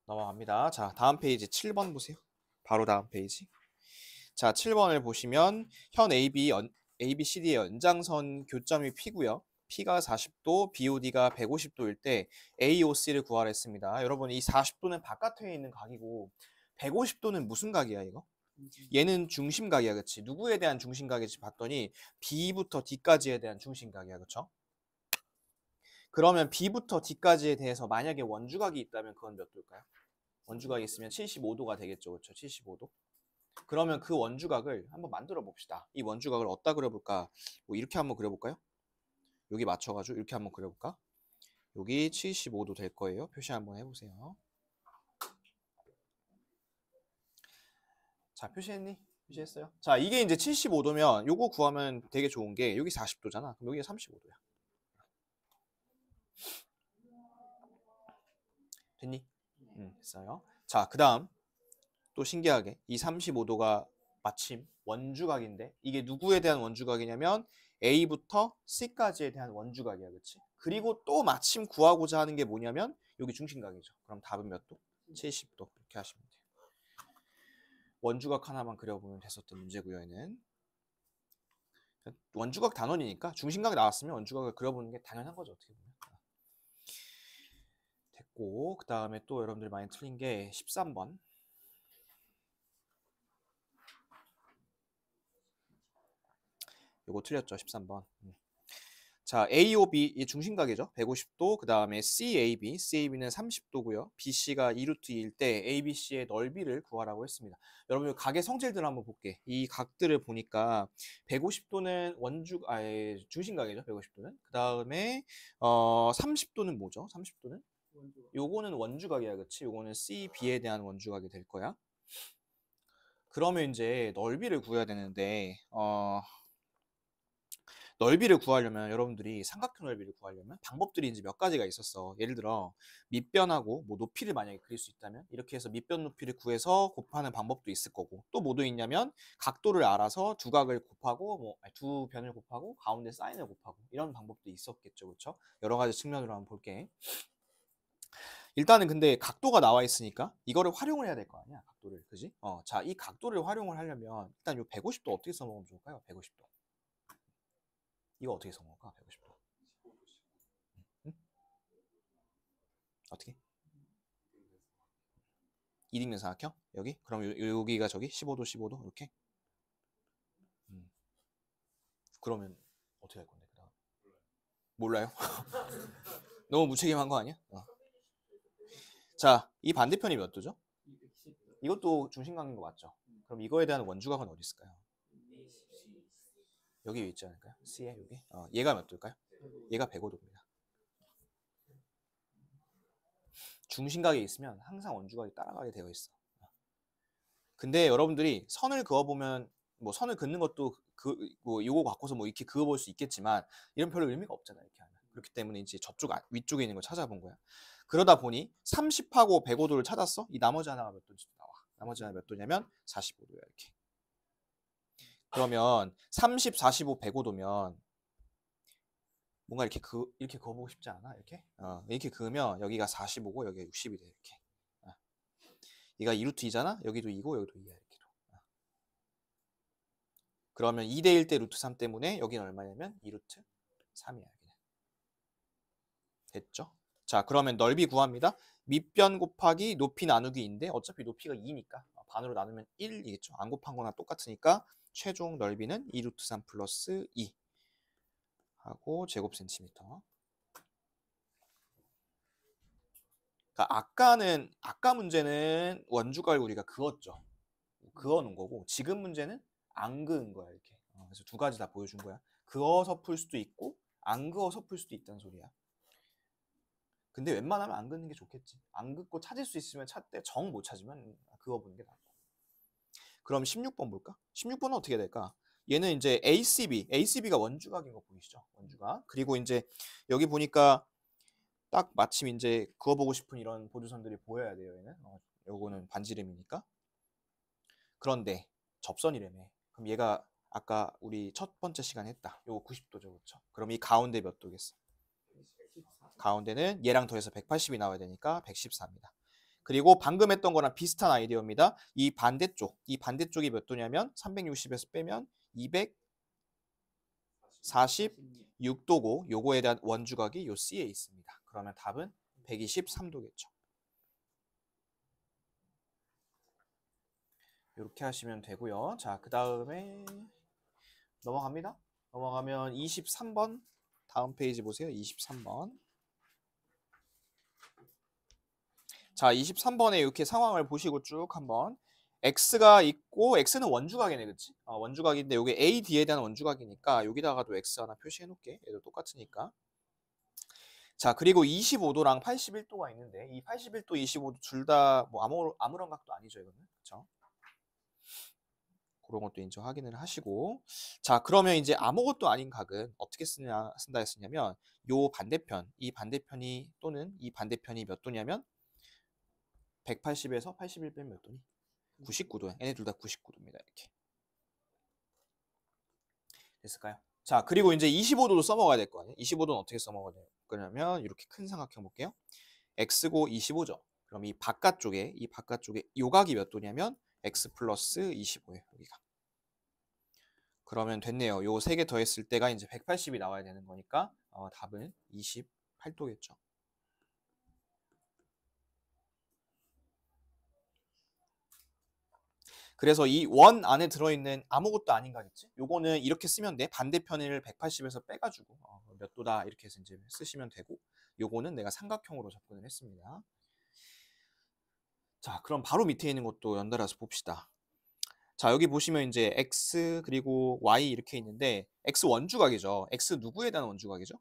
넘어갑니다. 자, 다음 페이지 7번 보세요. 바로 다음 페이지. 자, 7번을 보시면 현 ABCD의 연장선 교점이 P고요. P가 40도, BOD가 150도일 때 AOC를 구하라 했습니다. 여러분, 이 40도는 바깥에 있는 각이고 150도는 무슨 각이야, 이거? 얘는 중심각이야, 그치? 누구에 대한 중심각인지 봤더니 B부터 D까지에 대한 중심각이야, 그쵸? 그러면 B부터 D까지에 대해서 만약에 원주각이 있다면 그건 몇 도일까요? 원주각이 있으면 75도가 되겠죠, 그쵸? 75도. 그러면 그 원주각을 한번 만들어 봅시다. 이 원주각을 어디다 그려볼까? 뭐 이렇게 한번 그려볼까요? 여기 맞춰가지고 이렇게 한번 그려볼까? 여기 75도 될 거예요. 표시 한번 해보세요. 자, 표시했니? 표시했어요? 자, 이게 이제 75도면 요거 구하면 되게 좋은 게 여기 40도잖아. 그럼 여기가 35도야. 됐니? 됐어요. 자, 그 다음 또 신기하게 이 35도가 마침 원주각인데 이게 누구에 대한 원주각이냐면 A부터 C까지에 대한 원주각이야, 그치? 그리고 또 마침 구하고자 하는 게 뭐냐면 여기 중심각이죠. 그럼 답은 몇 도? 70도. 이렇게 하시면 돼요. 원주각 하나만 그려보면 됐었던 문제고요, 얘는. 원주각 단원이니까 중심각이 나왔으면 원주각을 그려보는 게 당연한 거죠, 어떻게 보면. 됐고, 그 다음에 또 여러분들이 많이 틀린 게 13번. 요거 틀렸죠, 13번. 자, AOB 이 중심각이죠. 150도. 그 다음에 CAB, CAB는 30도고요. BC가 2루트 2일 때 ABC의 넓이를 구하라고 했습니다. 여러분 각의 성질들을 한번 볼게. 이 각들을 보니까 150도는 중심각이죠. 150도는. 그 다음에 30도는 뭐죠? 30도는? 요거는 원주각이야, 그치? 요거는 CB에 대한 원주각이 될 거야. 그러면 이제 넓이를 구해야 되는데 넓이를 구하려면 여러분들이 삼각형 넓이를 구하려면 방법들이 이제 몇 가지가 있었어. 예를 들어 밑변하고 뭐 높이를 만약에 그릴 수 있다면 이렇게 해서 밑변 높이를 구해서 곱하는 방법도 있을 거고 또 뭐도 있냐면 각도를 알아서 두 각을 곱하고 두 변을 곱하고 가운데 사인을 곱하고 이런 방법도 있었겠죠, 그렇죠? 여러 가지 측면으로 한번 볼게. 일단은 근데 각도가 나와 있으니까 이거를 활용을 해야 될 거 아니야, 각도를, 그지? 자, 이 각도를 활용을 하려면 일단 요 150도 어떻게 써먹으면 좋을까요? 150도. 이거 어떻게 써먹을까? 150도. 응? 어떻게? 2딩면 삼각형? 여기? 그럼 여기가 저기 15도 15도 이렇게? 그러면 어떻게 할 건데? 그다음 몰라요? 너무 무책임한 거 아니야? 자, 이 반대편이 몇 도죠? 이것도 중심각인 거 맞죠? 그럼 이거에 대한 원주각은 어디 있을까요? 여기 있지 않을까요? C에 여기? 얘가 몇 도일까요? 얘가 105도입니다. 중심각이 있으면 항상 원주각이 따라가게 되어 있어. 근데 여러분들이 선을 그어보면 뭐 선을 긋는 것도 뭐 요거 갖고서 뭐 이렇게 그어볼 수 있겠지만 이런 별로 의미가 없잖아, 이렇게 하면. 그렇기 때문에 이제 저쪽 위쪽에 있는 걸 찾아본 거야. 그러다 보니 30하고 105도를 찾았어. 이 나머지 하나가 몇 도인지 나와. 나머지 하나 몇 도냐면 45도야, 이렇게. 그러면 30, 45, 105도면 뭔가 이렇게 그어보고 싶지 않아? 이렇게? 이렇게 그으면 여기가 45고 여기가 60이 돼, 이렇게. 얘가 2루트 2잖아? 여기도 2고 여기도 2야, 이렇게. 그러면 2대1 대 루트 3 때문에 여기는 얼마냐면 2루트 3이야, 여기는. 됐죠? 자, 그러면 넓이 구합니다. 밑변 곱하기 높이 나누기인데 어차피 높이가 2니까 반으로 나누면 1이겠죠. 안 곱한 거나 똑같으니까 최종 넓이는 2루트 3 플러스 2 하고 제곱 센티미터. 그러니까 아까 문제는 원주각을 우리가 그었죠. 그어놓은 거고 지금 문제는 안 그은 거야, 이렇게. 그래서 두 가지 다 보여준 거야. 그어서 풀 수도 있고 안 그어서 풀 수도 있다는 소리야. 근데 웬만하면 안 긋는 게 좋겠지. 안 긋고 찾을 수 있으면 찾되 정 못 찾으면 그어보는 게 낫고. 그럼 16번 볼까? 16번은 어떻게 될까? 얘는 이제 ACB가 원주각인 거 보이시죠? 원주각. 그리고 이제 여기 보니까 딱 마침 이제 그어보고 싶은 이런 보조선들이 보여야 돼요. 얘는. 요거는 반지름이니까. 그런데 접선이라며. 그럼 얘가 아까 우리 첫 번째 시간에 했다. 요거 90도죠. 그렇죠? 그럼 이 가운데 몇 도겠어? 가운데는 얘랑 더해서 180이 나와야 되니까 114입니다. 그리고 방금 했던 거랑 비슷한 아이디어입니다. 이 반대쪽이 몇 도냐면 360에서 빼면 246도고 요거에 대한 원주각이 요 C에 있습니다. 그러면 답은 123도겠죠. 이렇게 하시면 되고요. 자, 그 다음에 넘어갑니다. 넘어가면 23번 다음 페이지 보세요. 23번. 자, 23번에 이렇게 상황을 보시고 쭉 한번 x가 있고 x는 원주각이네, 그치? 원주각인데 여기 AD에 대한 원주각이니까 여기다가도 x 하나 표시해 놓을게. 얘도 똑같으니까. 자, 그리고 25도랑 81도가 있는데 이 81도, 25도 둘 다 뭐 아무런 각도 아니죠, 이거는. 그렇죠? 그런 것도 인정 확인을 하시고. 자, 그러면 이제 아무것도 아닌 각은 어떻게 쓴다 했었냐면 요 반대편, 이 반대편이 또는 이 반대편이 몇 도냐면 180에서 81 빼면 몇 도니? 99도. 얘네 둘 다 99도입니다. 이렇게. 됐을까요? 자, 그리고 이제 25도도 써먹어야 될 거 아니에요? 25도는 어떻게 써먹어야 될 거냐면 이렇게 큰 삼각형 볼게요. x고 25죠. 그럼 이 바깥쪽에 요각이 몇 도냐면 x 플러스 25예요. 여기가. 그러면 됐네요. 요 세 개 더했을 때가 이제 180이 나와야 되는 거니까 답은 28도겠죠. 그래서 이 원 안에 들어있는 아무것도 아닌 각있지? 요거는 이렇게 쓰면 돼. 반대편을 180에서 빼가지고 몇 도다 이렇게 해서 이제 쓰시면 되고, 요거는 내가 삼각형으로 접근을 했습니다. 자, 그럼 바로 밑에 있는 것도 연달아서 봅시다. 자, 여기 보시면 이제 x 그리고 y 이렇게 있는데 x 원주각이죠. x 누구에 대한 원주각이죠?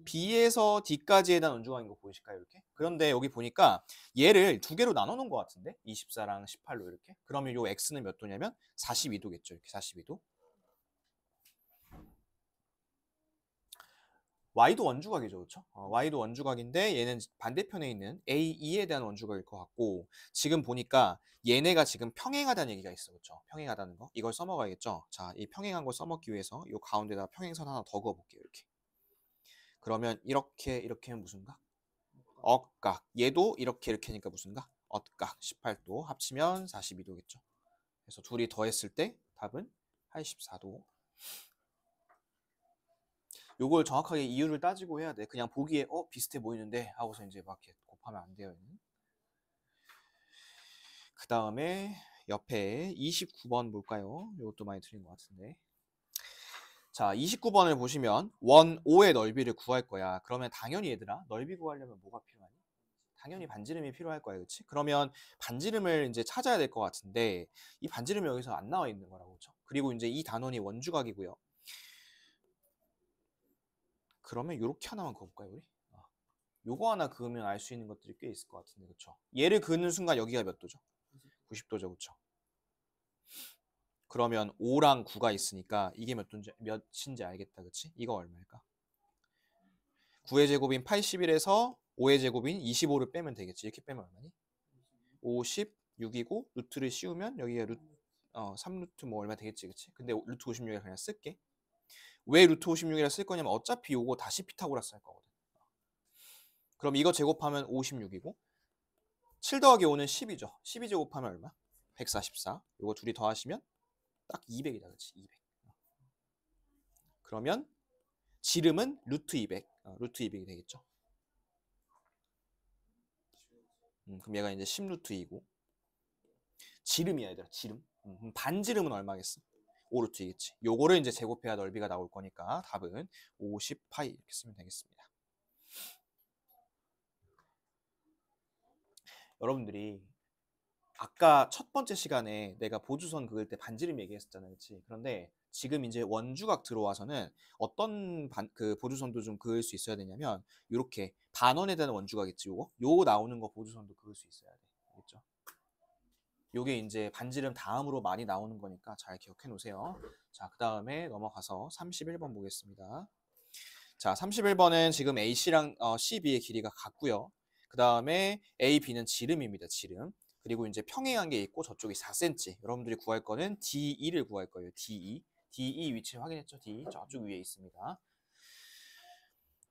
B에서 D까지에 대한 원주각인 거 보이실까요? 이렇게. 그런데 여기 보니까 얘를 두 개로 나눠 놓은 것 같은데 24랑 18로 이렇게. 그러면 요 X는 몇 도냐면 42도겠죠. 이렇게 42도. Y도 원주각이죠. 그렇죠? Y도 원주각인데 얘는 반대편에 있는 A2에 대한 원주각일 것 같고, 지금 보니까 얘네가 지금 평행하다는 얘기가 있어. 그렇죠? 평행하다는 거. 이걸 써먹어야겠죠. 자, 이 평행한 걸 써먹기 위해서 요 가운데다 평행선 하나 더 그어볼게요. 이렇게. 그러면 이렇게 하면 무슨 각? 억각. 얘도 이렇게 하니까 무슨 각? 엇각. 18도 합치면 42도겠죠. 그래서 둘이 더했을 때 답은 84도. 요걸 정확하게 이유를 따지고 해야 돼. 그냥 보기에 비슷해 보이는데 하고서 이제 막 이렇게 곱하면 안 돼요. 그 다음에 옆에 29번 볼까요? 이것도 많이 틀린 것 같은데. 자, 29번을 보시면 원 O의 넓이를 구할 거야. 그러면 당연히 얘들아, 넓이 구하려면 뭐가 필요하니? 당연히 반지름이 필요할 거야, 그렇지? 그러면 반지름을 이제 찾아야 될 것 같은데 이 반지름이 여기서 안 나와 있는 거라고, 그렇죠? 그리고 이제 이 단원이 원주각이고요. 그러면 이렇게 하나만 그어볼까요, 우리? 요거 하나 그으면 알 수 있는 것들이 꽤 있을 것 같은데, 그렇죠? 얘를 그는 순간 여기가 몇 도죠? 90도죠, 그렇죠? 그러면 5랑 9가 있으니까 이게 몇인지 알겠다, 그렇지? 이거 얼마일까? 9의 제곱인 81에서 5의 제곱인 25를 빼면 되겠지. 이렇게 빼면 얼마니? 56이고 루트를 씌우면 여기가 3루트 뭐 얼마 되겠지, 그치? 근데 루트 56이라 그냥 쓸게. 왜 루트 56이라 쓸 거냐면 어차피 요거 다시 피타고라스 할 거거든. 그럼 이거 제곱하면 56이고 7 더하기 5는 10이죠. 12 제곱하면 얼마? 144. 요거 둘이 더하시면 딱 200이다, 그치? 200. 그러면 지름은 루트 200. 루트 200이 되겠죠. 그럼 얘가 이제 10루트 2고 지름이야, 얘들아. 지름. 반지름은 얼마겠어? 5루트이겠지. 요거를 이제 제곱해야 넓이가 나올 거니까 답은 50파이 이렇게 쓰면 되겠습니다. 여러분들이 아까 첫 번째 시간에 내가 보조선 그을 때 반지름 얘기했었잖아, 그렇지? 그런데 지금 이제 원주각 들어와서는 어떤 그 보조선도 좀 그을 수 있어야 되냐면 이렇게 반원에 대한 원주각 있지, 요거 나오는 거 보조선도 그을 수 있어야 돼, 알겠죠? 요게 이제 반지름 다음으로 많이 나오는 거니까 잘 기억해 놓으세요. 자, 그 다음에 넘어가서 31번 보겠습니다. 자, 31번은 지금 AC랑 CB의 길이가 같고요. 그 다음에 AB는 지름입니다. 지름. 그리고 이제 평행한 게 있고 저쪽이 4cm. 여러분들이 구할 거는 D2를 구할 거예요. D2. D2 위치 확인했죠? D 저쪽 위에 있습니다.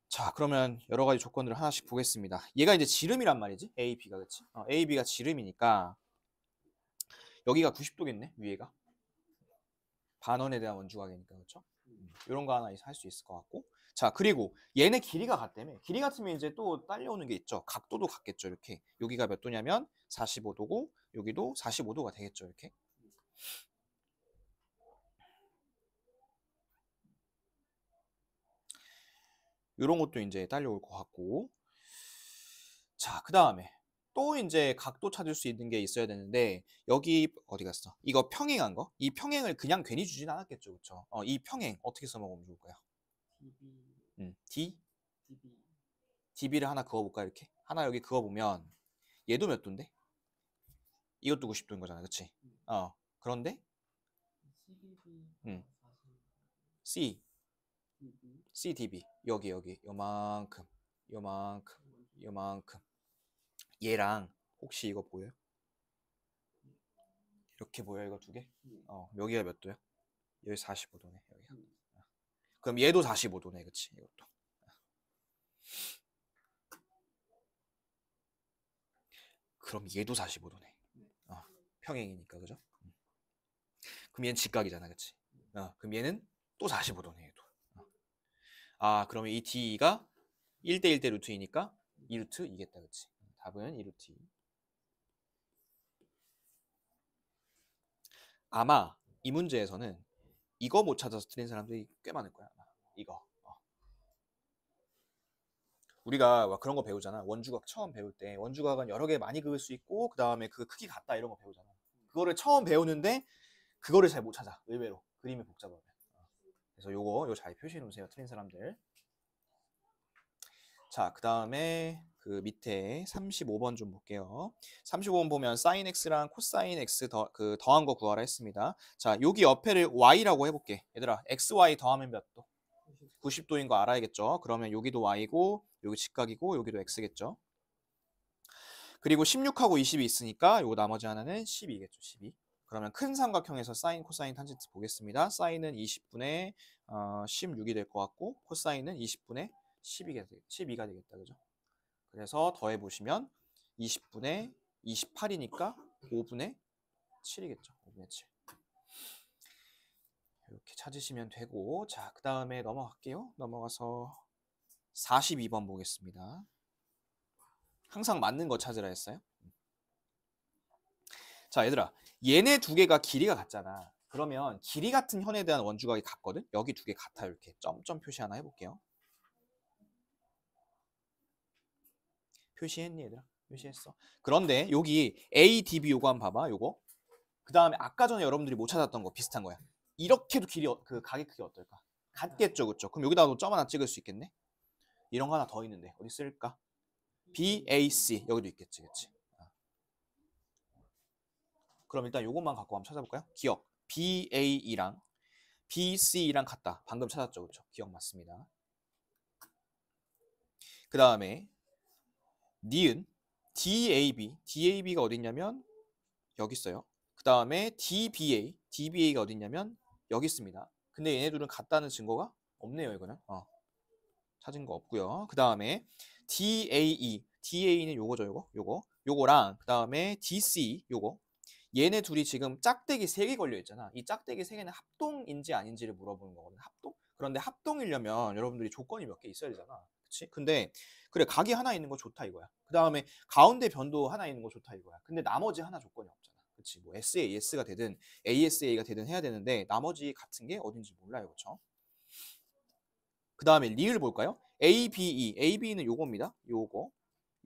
자, 그러면 여러 가지 조건들을 하나씩 보겠습니다. 얘가 이제 지름이란 말이지. AB가 그렇지? AB가 지름이니까 여기가 90도겠네. 위에가. 반원에 대한 원주각이니까 그렇죠? 이런 거 하나 할 수 있을 것 같고. 자, 그리고 얘네 길이가 같다며. 길이 같으면 이제 또 딸려오는 게 있죠. 각도도 같겠죠. 이렇게. 여기가 몇 도냐면 45도고 여기도 45도가 되겠죠. 이렇게. 이런 것도 이제 딸려올 것 같고. 자, 그 다음에 또 이제 각도 찾을 수 있는 게 있어야 되는데 여기 어디 갔어? 이거 평행한 거? 이 평행을 그냥 괜히 주진 않았겠죠. 그렇죠? 이 평행 어떻게 써먹으면 좋을까요? D? DB를 하나 그어볼까 이렇게? 하나 여기 그어보면 얘도 몇 도인데? 이것도 90도인 거잖아, 그치? 그런데 C, CDB 여기 요만큼 얘랑 혹시 이거 보여요? 이렇게 보여요, 이거 두 개? 여기가 몇 도야? 여기 45도네, 여기가. 그럼 얘도 45도네, 그치? 이것도. 그럼 얘도 45도네. 평행이니까, 그죠? 그럼 얘는 직각이잖아, 그치? 그럼 얘는 또 45도네, 얘도. 그러면 이 D가 1대 1대 루트이니까 2루트 2겠다, 그치? 답은 2루트 2. 아마 이 문제에서는 이거 못 찾아서 틀린 사람들이 꽤 많을 거야, 아마. 이거. 우리가 그런 거 배우잖아. 원주각 처음 배울 때 원주각은 여러 개 많이 그을 수 있고 그 다음에 그 크기 같다 이런 거 배우잖아. 그거를 처음 배우는데 그거를 잘 못 찾아. 의외로 그림이 복잡하면. 그래서 요거 잘 표시해 놓으세요. 틀린 사람들. 자, 그 다음에 그 밑에 35번 좀 볼게요. 35번 보면 sin x랑 코사인 x 더한 거 구하라 했습니다. 자, 여기 옆에를 y라고 해볼게. 얘들아, xy 더하면 몇 도? 90도인 거 알아야겠죠? 그러면 여기도 y고 여기 직각이고 여기도 x겠죠? 그리고 16하고 20이 있으니까 요거 나머지 하나는 12겠죠. 12. 그러면 큰 삼각형에서 사인, 코사인, 탄젠트 보겠습니다. 사인은 20분의 16이 될 것 같고 코사인은 20분의 12가 되겠다. 그죠? 그래서 더해 보시면 20분의 28이니까 5분의 7이겠죠. 5분의 7. 이렇게 찾으시면 되고, 자, 그 다음에 넘어갈게요. 넘어가서 42번 보겠습니다. 항상 맞는 거 찾으라 했어요. 자, 얘들아, 얘네 두 개가 길이가 같잖아. 그러면 길이 같은 현에 대한 원주각이 같거든? 여기 두 개 같아. 이렇게 점점 표시 하나 해볼게요. 표시했니, 얘들아? 표시했어. 그런데 여기 ADB 요거 한번 봐봐, 요거. 그 다음에 아까 전에 여러분들이 못 찾았던 거 비슷한 거야. 이렇게도 길이 그 각의 크기 어떨까? 같겠죠, 그쵸? 그럼 여기다가 점 하나 찍을 수 있겠네? 이런 거 하나 더 있는데 어디 쓸까? BAC 여기도 있겠지, 그치? 그럼 일단 요것만 갖고 한번 찾아볼까요? 기억 BAE랑 BC랑 같다. 방금 찾았죠, 그렇죠? 기억 맞습니다. 그 다음에 니은 DAB가 어디 있냐면 여기 있어요. 그 다음에 DBA가 어디 있냐면 여기 있습니다. 근데 얘네 둘은 같다는 증거가 없네요, 이거는. 찾은 거 없고요. 그 다음에 DAE는 요거죠, 요거랑 그 다음에 DC 요거. 얘네 둘이 지금 짝대기 3개 걸려 있잖아. 이 짝대기 3개는 합동인지 아닌지를 물어보는 거거든. 합동? 그런데 합동이려면 여러분들이 조건이 몇 개 있어야 되잖아. 그치? 근데 그래, 각이 하나 있는 거 좋다 이거야. 그 다음에 가운데 변도 하나 있는 거 좋다 이거야. 근데 나머지 하나 조건이 없잖아. 그치? 뭐 SAS가 되든 ASA가 되든 해야 되는데 나머지 같은 게 어딘지 몰라요. 그쵸? 그 다음에 리을 볼까요? ABE는 요겁니다.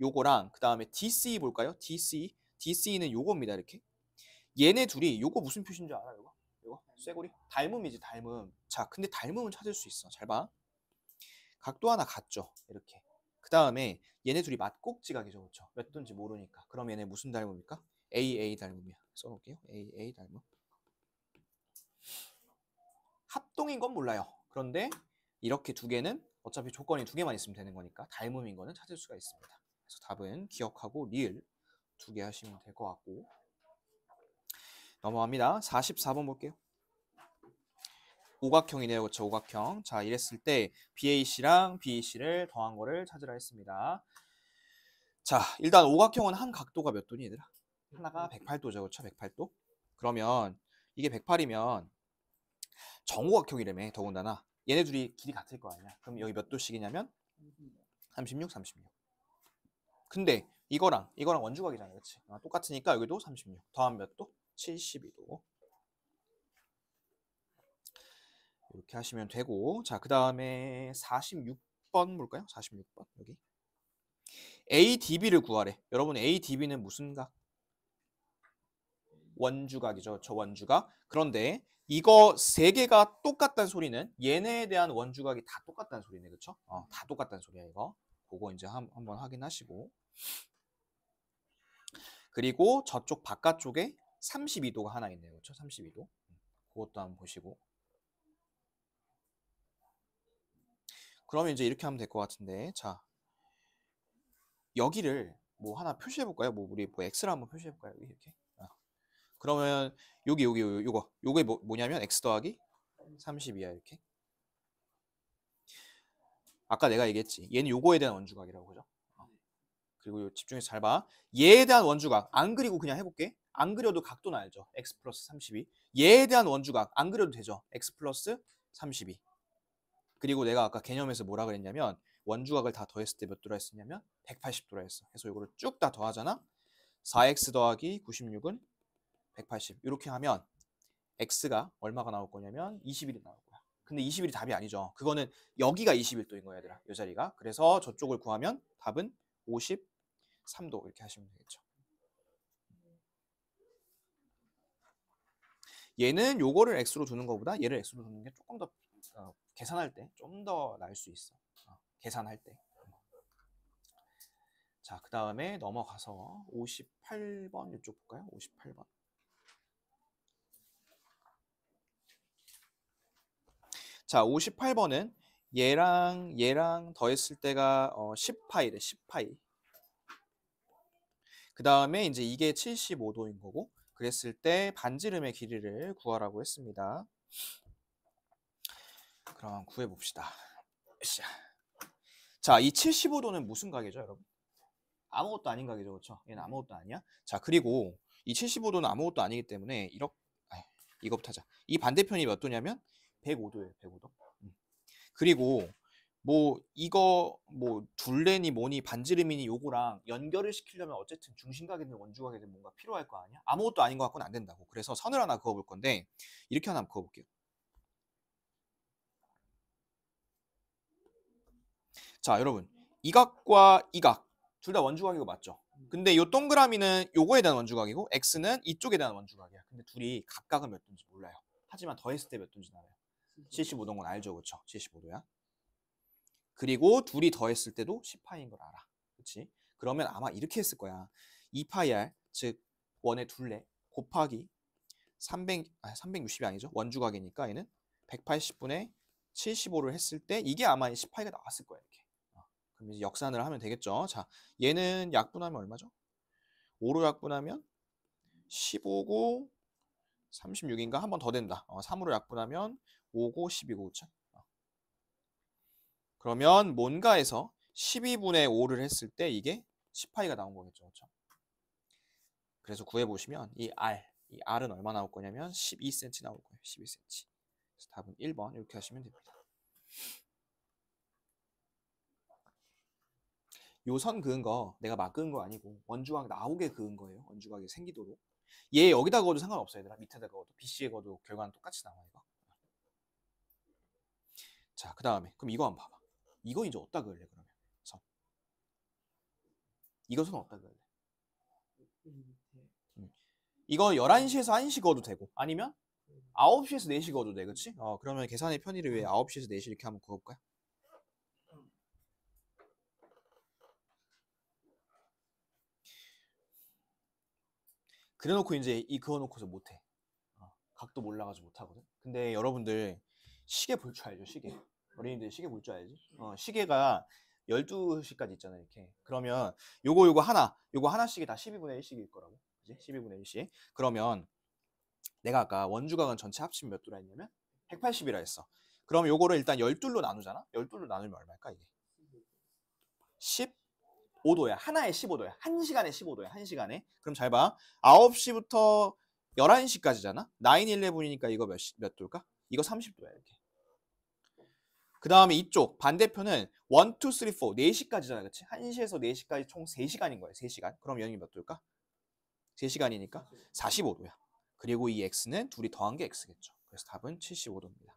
요거랑 그 다음에 DC 볼까요? DC DC는 요겁니다. 이렇게. 얘네 둘이 요거 무슨 표시인 줄 알아? 요거 쇠고리? 닮음이지, 닮음. 자, 근데 닮음은 찾을 수 있어. 잘 봐. 각도 하나 같죠. 이렇게. 그 다음에 얘네 둘이 맞꼭지각이죠. 그렇죠? 몇 도인지 모르니까. 그럼 얘네 무슨 닮음일까? AA 닮음이야. 써놓을게요. AA 닮음. 합동인 건 몰라요. 그런데 이렇게 두 개는 어차피 조건이 두 개만 있으면 되는 거니까 닮음인 거는 찾을 수가 있습니다. 그래서 답은 기억하고 리을 두 개 하시면 될 것 같고, 넘어갑니다. 44번 볼게요. 오각형이네요. 그렇죠? 오각형. 자, 이랬을 때 BAC랑 BEC를 더한 거를 찾으라 했습니다. 자, 일단 오각형은 한 각도가 몇 도니 얘들아? 하나가 108도죠. 그렇죠? 108도. 그러면 이게 108이면 정오각형이라며. 더군다나 얘네 둘이 길이 같을 거 아니야. 그럼 여기 몇 도씩이냐면 36, 36. 근데 이거랑 원주각이잖아. 그렇지? 똑같으니까 여기도 36. 더하면 몇 도? 72도. 이렇게 하시면 되고, 자, 그 다음에 46번 볼까요? 46번 여기 ADB를 구하래. 여러분 ADB는 무슨 각? 원주각이죠. 저 원주각. 그런데 이거 세 개가 똑같다는 소리는 얘네에 대한 원주각이 다 똑같다는 소리네. 그렇죠? 다 똑같다는 소리야 이거. 그거 이제 한번 확인하시고, 그리고 저쪽 바깥쪽에 32도가 하나 있네요. 그렇죠? 32도. 그것도 한번 보시고. 그러면 이제 이렇게 하면 될 것 같은데, 자, 여기를 뭐 하나 표시해 볼까요? 뭐 우리 뭐 x를 한번 표시해 볼까요? 이렇게. 그러면 요게 뭐냐면 x 더하기 32야 이렇게. 아까 내가 얘기했지. 얘는 요거에 대한 원주각이라고. 그죠? 그리고 집중해서 잘 봐. 얘에 대한 원주각 안 그리고 그냥 해볼게. 안 그려도 각도는 알죠. x 플러스 32. 얘에 대한 원주각 안 그려도 되죠. x 플러스 32. 그리고 내가 아까 개념에서 뭐라 그랬냐면 원주각을 다 더했을 때 몇 도라 했었냐면 180도라 했어. 그래서 이거를 쭉 다 더하잖아. 4x 더하기 96은 180. 이렇게 하면 x가 얼마가 나올 거냐면 21이 나올 거야. 근데 21이 답이 아니죠. 그거는 여기가 21도인 거야, 얘들아. 이 자리가. 그래서 저쪽을 구하면 답은 53도 이렇게 하시면 되겠죠. 얘는 요거를 x로 두는 것보다 얘를 x로 두는 게 조금 더 계산할 때 좀 더 나을 수 있어. 계산할 때. 자, 그 다음에 넘어가서 58번 이쪽 볼까요? 58번. 자, 58번은 얘랑 더했을 때가 10파이래. 10파이. 그 다음에 이제 이게 75도인 거고, 그랬을 때 반지름의 길이를 구하라고 했습니다. 그럼 구해봅시다. 자, 이 75도는 무슨 각이죠, 여러분? 아무것도 아닌 각이죠, 그렇죠? 얘는 아무것도 아니야. 자, 그리고 이 75도는 아무것도 아니기 때문에 이거부터 하자. 이 반대편이 몇 도냐면 105도예요, 105도. 그리고 뭐 이거 뭐 둘레니 뭐니 반지름이니 요거랑 연결을 시키려면 어쨌든 중심각이든 원주각이든 뭔가 필요할 거 아니야? 아무것도 아닌 것 같고는 안 된다고. 그래서 선을 하나 그어볼 건데 이렇게 하나 그어볼게요. 자, 여러분 이 각과 이 각 둘 다 원주각이고 맞죠? 근데 요 동그라미는 요거에 대한 원주각이고 x는 이쪽에 대한 원주각이야. 근데 둘이 각각은 몇 도인지 몰라요. 하지만 더했을 때 몇 도인지 알아요. 75도인 건 알죠, 그렇죠? 75도야. 그리고 둘이 더했을 때도 10파이인 걸 알아. 그렇지? 그러면 아마 이렇게 했을 거야. 2파이r, 즉 원의 둘레 곱하기 360이 아니죠. 원주각이니까 얘는 180분의 75를 했을 때 이게 아마 10파이가 나왔을 거야. 이렇게. 그럼 이제 역산을 하면 되겠죠. 자, 얘는 약분하면 얼마죠? 5로 약분하면 15고 36인가? 한 번 더 된다. 3으로 약분하면 5고 12고 그렇죠? 그러면 뭔가에서 12분의 5를 했을 때 이게 10파이가 나온 거겠죠. 그렇죠? 그래서 구해보시면 이 R은 얼마 나올 거냐면 12cm 나올 거예요. 12cm. 그래서 답은 1번 이렇게 하시면 됩니다. 요 선 그은 거 내가 막 그은 거 아니고 원주각 나오게 그은 거예요. 원주각이 생기도록. 얘 여기다 그어도 상관없어 얘들아. 밑에다 그어도 BC에 그어도 결과는 똑같이 나와 이거. 자, 그 다음에 그럼 이거 한번 봐봐. 이거 이제 어디다 그을래 그러면? 선. 이것은 어디다 그을래? 이거 11시에서 1시 그어도 되고 아니면 9시에서 4시 그어도 돼. 그치? 그러면 계산의 편의를 위해 9시에서 4시 이렇게 한번 그어볼까요? 그래놓고 이제 이 그어놓고서 못해. 각도 몰라가지고 못하거든. 근데 여러분들 시계 볼 줄 알죠? 시계. 어린이들 시계 볼 줄 알지? 시계가 12시까지 있잖아요. 이렇게. 그러면 요거 하나씩이 다 12분의 1씩일 거라고. 그지? 12분의 1씩. 그러면 내가 아까 원주각은 전체 합치면 몇 도라 했냐면 180이라 했어. 그럼 요거를 일단 12로 나누잖아? 12로 나누면 얼마일까 이게? 15도야. 하나에 15도야. 1시간에 15도야. 1시간에. 그럼 잘 봐. 9시부터 11시까지잖아? 9-11이니까 이거 몇 도일까? 이거 30도야. 이렇게. 그 다음에 이쪽 반대편은 1, 2, 3, 4, 4시까지잖아. 그치? 1시에서 4시까지 총 3시간인 거야. 3시간. 그럼 연이 몇 도일까? 3시간이니까 45도야. 그리고 이 x는 둘이 더한 게 x겠죠. 그래서 답은 75도입니다.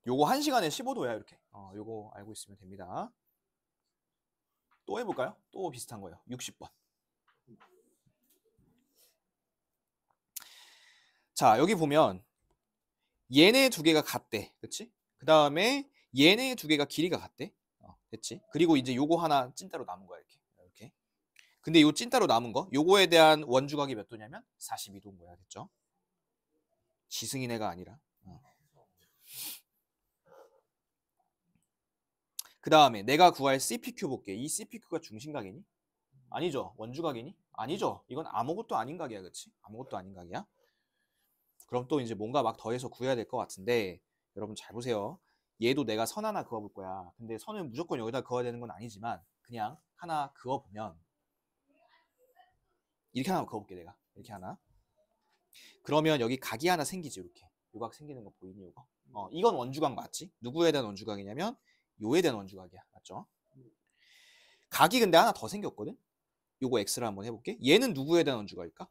요거 1시간에 15도야. 이렇게. 요거 알고 있으면 됩니다. 또 해볼까요? 또 비슷한 거예요. 60번. 자, 여기 보면 얘네 두 개가 같대. 그치? 그 다음에 얘네 두 개가 길이가 같대. 됐지? 그리고 이제 요거 하나 찐따로 남은 거야. 이렇게. 근데 요 찐따로 남은 거, 요거에 대한 원주각이 몇 도냐면 42도인 거야. 됐죠? 지승인 애가 아니라. 그 다음에 내가 구할 CPQ 볼게. 이 CPQ가 중심각이니? 아니죠. 원주각이니? 아니죠. 이건 아무것도 아닌 각이야. 그치? 아무것도 아닌 각이야. 그럼 또 이제 뭔가 막 더해서 구해야 될 것 같은데 여러분 잘 보세요. 얘도 내가 선 하나 그어볼 거야. 근데 선을 무조건 여기다 그어야 되는 건 아니지만 그냥 하나 그어보면 이렇게 하나 그어볼게 내가. 이렇게 하나. 그러면 여기 각이 하나 생기지. 이렇게. 요각 생기는 거 보이니 이거? 이건 원주각 맞지? 누구에 대한 원주각이냐면 요에 대한 원주각이야. 맞죠? 각이 근데 하나 더 생겼거든? 요거 x를 한번 해볼게. 얘는 누구에 대한 원주각일까?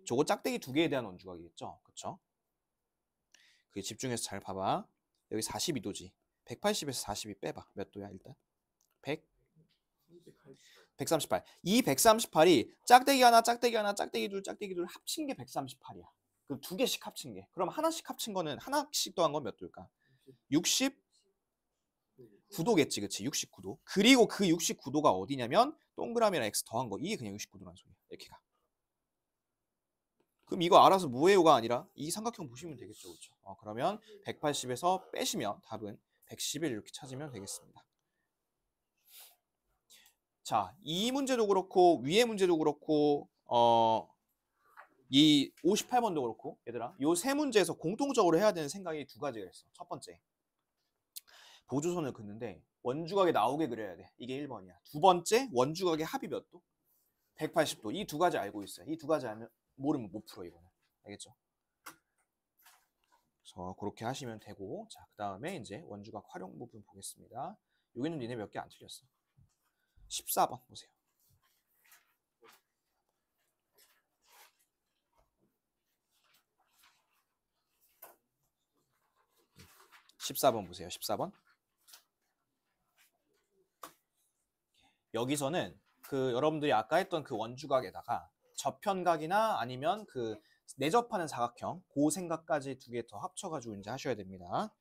저거 짝대기 두 개에 대한 원주각이겠죠? 그쵸? 그 집중해서 잘 봐봐. 여기 42도지. 180에서 42 빼봐. 몇 도야 일단? 100? 138. 이 138이 짝대기 하나, 짝대기 하나, 짝대기 둘, 짝대기 둘 합친 게 138이야. 그 두 개씩 합친 게. 그럼 하나씩 합친 거는 하나씩 더한 건 몇 도일까? 69도겠지, 그치? 69도. 그리고 그 69도가 어디냐면 동그라미랑 x 더한 거. 이게 그냥 69도라는 소리야. 이렇게 가. 그럼 이거 알아서 뭐예요가 아니라 이 삼각형 보시면 되겠죠, 그렇죠? 그러면 180에서 빼시면 답은 111 이렇게 찾으면 되겠습니다. 자, 이 문제도 그렇고 위의 문제도 그렇고 이 58번도 그렇고 얘들아, 요 세 문제에서 공통적으로 해야 되는 생각이 두 가지가 있어. 첫 번째, 보조선을 긋는데 원주각에 나오게 그려야 돼. 이게 1번이야. 두 번째, 원주각의 합이 몇 도? 180도. 이 두 가지 알고 있어요. 이 두 가지 알면 모르면 못 풀어 이거는. 알겠죠? 그래서 그렇게 하시면 되고, 자, 그 다음에 이제 원주각 활용 부분 보겠습니다. 여기는 니네 몇 개 안 틀렸어. 14번 보세요. 14번 보세요. 14번. 여기서는 그 여러분들이 아까 했던 그 원주각에다가 저편각이나 아니면 그 내접하는 사각형 그 생각까지 두 개 더 합쳐가지고 이제 하셔야 됩니다.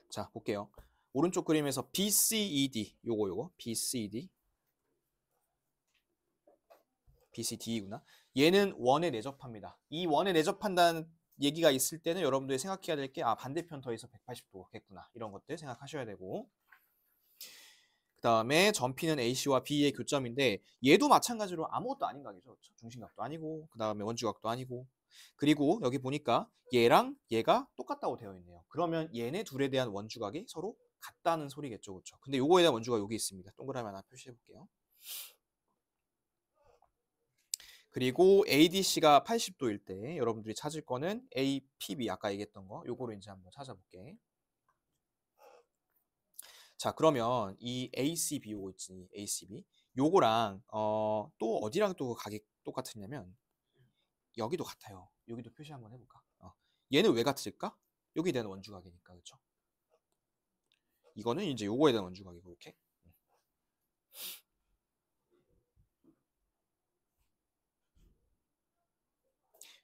자, 볼게요. 오른쪽 그림에서 BCED 요거 BCD BCD구나. 얘는 원에 내접합니다. 이 원에 내접한다는 얘기가 있을 때는 여러분들이 생각해야 될 게 반대편 더해서 180도겠구나. 이런 것들 생각하셔야 되고, 그 다음에 점피는 AC와 B의 교점인데 얘도 마찬가지로 아무것도 아닌 각이죠. 그렇죠? 중심각도 아니고 그 다음에 원주각도 아니고, 그리고 여기 보니까 얘랑 얘가 똑같다고 되어 있네요. 그러면 얘네 둘에 대한 원주각이 서로 같다는 소리겠죠. 그렇죠? 근데 요거에 대한 원주각 여기 있습니다. 동그라미 하나 표시해 볼게요. 그리고 ADC가 80도일 때 여러분들이 찾을 거는 APB 아까 얘기했던 거 요거를 이제 한번 찾아볼게. 자, 그러면 이 ACB 요거 있지, ACB 요거랑 또 어디랑 또 각이 똑같으냐면 여기도 같아요. 여기도 표시 한번 해볼까? 얘는 왜 같을까? 여기에 대한 원주각이니까. 그렇죠? 이거는 이제 요거에 대한 원주각이고 이렇게.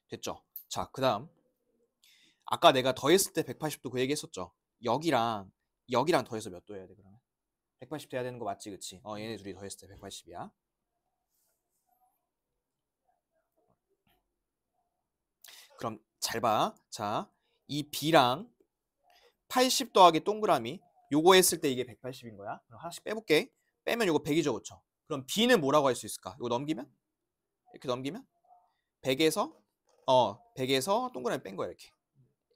됐죠? 자, 그 다음 아까 내가 더했을 때 180도 그 얘기 했었죠. 여기랑 더해서 몇 도 해야 돼 그러면? 180 돼야 되는 거 맞지, 그치? 얘네 둘이 더했을 때 180이야. 그럼 잘 봐. 자, 이 B랑 80 더하기 동그라미 요거 했을 때 이게 180인 거야. 그럼 하나씩 빼볼게. 빼면 요거 100이죠, 그쵸? 그럼 B는 뭐라고 할 수 있을까? 요거 넘기면? 이렇게 넘기면? 100에서 동그라미 뺀 거야, 이렇게.